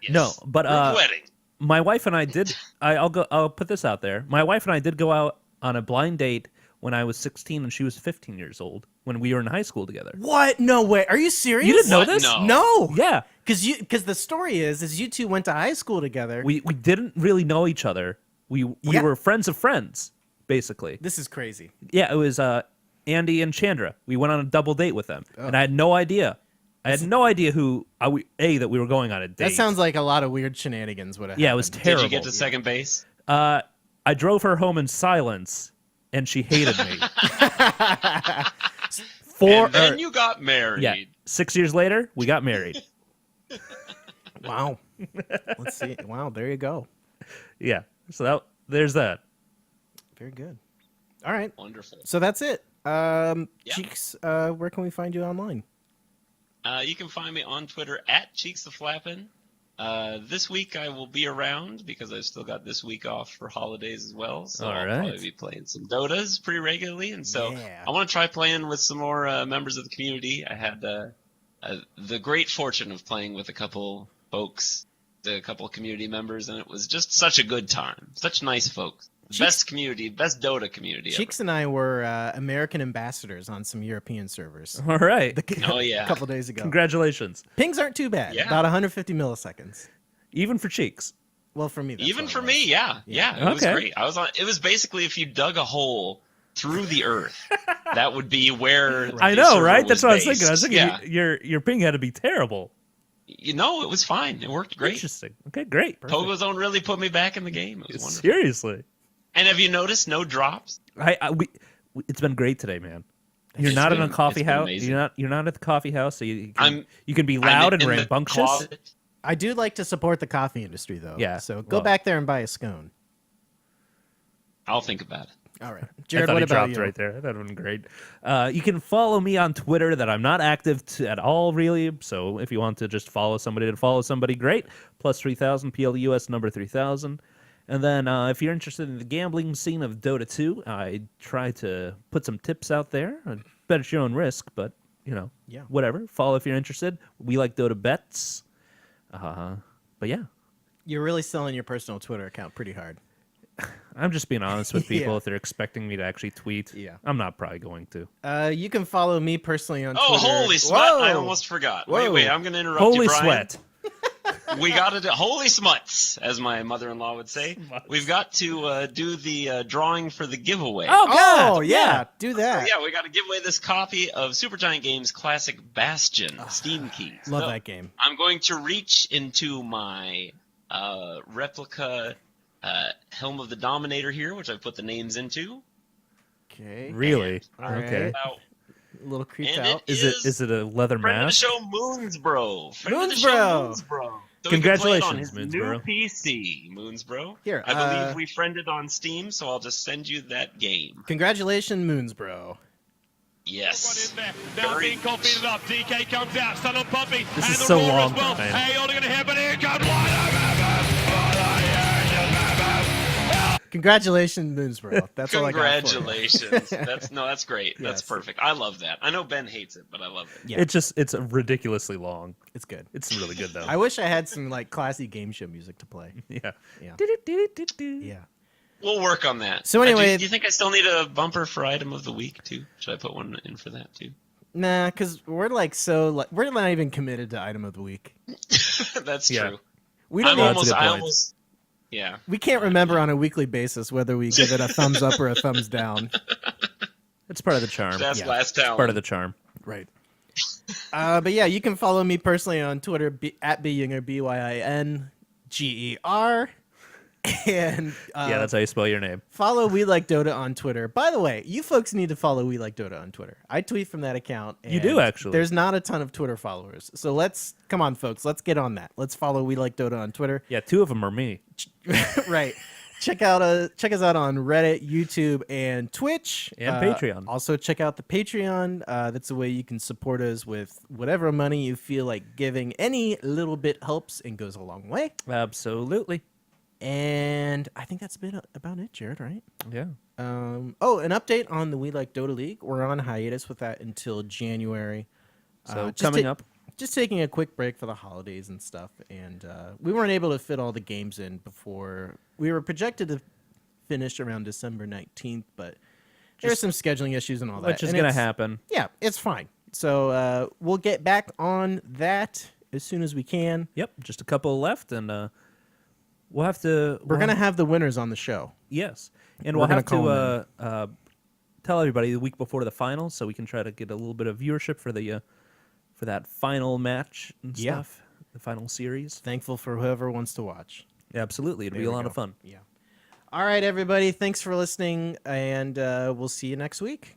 Yes. No, but Group wedding. my wife and I did. I'll put this out there. My wife and I did go out on a blind date when I was 16 and she was 15 years old when we were in high school together. What? No way. Are you serious? You didn't know What? this? No. No. Yeah. Because the story is you two went to high school together. We didn't really know each other. We Yeah. were friends of friends, basically. This is crazy. Yeah, it was Andy and Chandra. We went on a double date with them, Oh. and I had no idea. I had no idea that we were going on a date. That sounds like a lot of weird shenanigans would have Yeah, it was happened. terrible. Did you get to second base? I drove her home in silence, and she hated me. And then you got married. Yeah, 6 years later, we got married. Wow. Let's see. Wow, there you go. Yeah, so there's that. Very good. All right. Wonderful. So that's it. Yeah. Cheeks, where can we find you online? You can find me on Twitter at CheeksOfFlappin'. This week I will be around because I've still got this week off for holidays as well. So All I'll right. probably be playing some Dotas pretty regularly. And so Yeah. I want to try playing with some more members of the community. I had the great fortune of playing with a couple folks, a couple community members, and it was just such a good time. Such nice folks. Best community, best Dota community ever. Cheeks and I were American ambassadors on some European servers All right. Oh, yeah. a couple days ago. Congratulations. Pings aren't too bad. Yeah. About 150 milliseconds. Even for Cheeks. Well, for me, that's Even what it for was. me, yeah. It was Okay. great. It was basically if you dug a hole through the earth, that would be where I the know, server right? That's what I was based. thinking. I was thinking Yeah. your ping had to be terrible. You know, it was fine. It worked great. Interesting. Okay, great. Pogo Zone really put me back in the game. It was wonderful. Seriously. And have you noticed no drops? It's been great today, man. You're It's not in a been- coffee it's been house. amazing. You're not at the coffee house, so you I'm- can be I'm loud and in the rambunctious. closet. I do like to support the coffee industry, though. Yeah, So go well- back there and buy a scone. I'll think about it. All right. I Jared, thought what he about dropped you? right there. That would have been great. You can follow me on Twitter that I'm not active at all, really. So if you want to just follow somebody to follow somebody, great. Plus 3000, PLUS number 3000. And then if you're interested in the gambling scene of Dota 2, I try to put some tips out there. Bet at your own risk, but, Yeah. whatever. Follow if you're interested. We like Dota bets. But yeah, You're really selling your personal Twitter account pretty hard. I'm just being honest with people. Yeah. If they're expecting me to actually tweet, Yeah. I'm not probably going to. You can follow me personally on Oh, Twitter. holy sweat! Whoa! I almost forgot. Whoa. Wait, I'm going to interrupt Holy you, Brian. sweat. We got to do holy smuts, as my mother-in-law would say. Smuts. We've got to do the drawing for the giveaway. Oh, God. Oh, yeah. Do that. Yeah, we got to give away this copy of Supergiant Games Classic Bastion Steam keys. Love So, that game. I'm going to reach into my replica Helm of the Dominator here, which I put the names into. Okay. Really? All right. Okay. Out. A little creeped And out. Is it a leather Friend mask? of the show, Moonsbro. Friend of the Moonsbro. show, Moonsbro. So we can play it on Congratulations, his Moonsbro. New PC, Moonsbro. Here, I believe we friended on Steam, so I'll just send you that game. Congratulations, Moonsbro. Yes. Now Very being coffeed up. DK comes out. Son of Puppy. This and is the so roar long, as well. Brian. Hey, only going to hear, but here comes Congratulations, Moonsbro. That's all I got for you. Congratulations. That's great. That's Yes. perfect. I love that. I know Ben hates it, but I love it. Yeah. It's ridiculously long. It's good. It's really good though. I wish I had some like classy game show music to play. yeah. Yeah. Do-do-do-do-do. Yeah. We'll work on that. So anyway- do you think I still need a bumper for item of the week too? Should I put one in for that too? Nah, because we're we're not even committed to item of the week. That's Yeah. true. We don't. That's a good I point. almost. Yeah. We can't remember on a weekly basis whether we give it a thumbs up or a thumbs down. It's part of the charm. That's Yeah. last talent. Part of the charm. Right. But yeah, you can follow me personally on Twitter at Byinger, BYINGER. And Yeah, that's how you spell your name. follow We Like Dota on Twitter. By the way, you folks need to follow We Like Dota on Twitter. I tweet from that account. You do, and actually. There's not a ton of Twitter followers. So come on, folks. Let's get on that. Let's follow We Like Dota on Twitter. Yeah, 2 of them are me. Right. Check us out on Reddit, YouTube, and Twitch. And Patreon. Also, check out the Patreon. That's the way you can support us with whatever money you feel like giving. Any little bit helps and goes a long way. Absolutely. And I think that's about it, Jared, right? Yeah. An update on the We Like Dota League. We're on hiatus with that until January. So Just coming up. Just taking a quick break for the holidays and stuff. And we weren't able to fit all the games in before. We were projected to finish around December 19th, but there's some scheduling issues and all that. Which is And going to it's- happen. Yeah, it's fine. So we'll get back on that as soon as we can. Yep, just a couple left, and we'll have to... We're going to have the winners on the show. Yes. And We're we'll gonna have call to tell everybody the week before the finals so we can try to get a little bit of viewership for the for that final match and Yeah. stuff, the final series. Thankful for whoever wants to watch. Absolutely. It'll be There a we lot go. of fun. Yeah. All right, everybody. Thanks for listening, and we'll see you next week.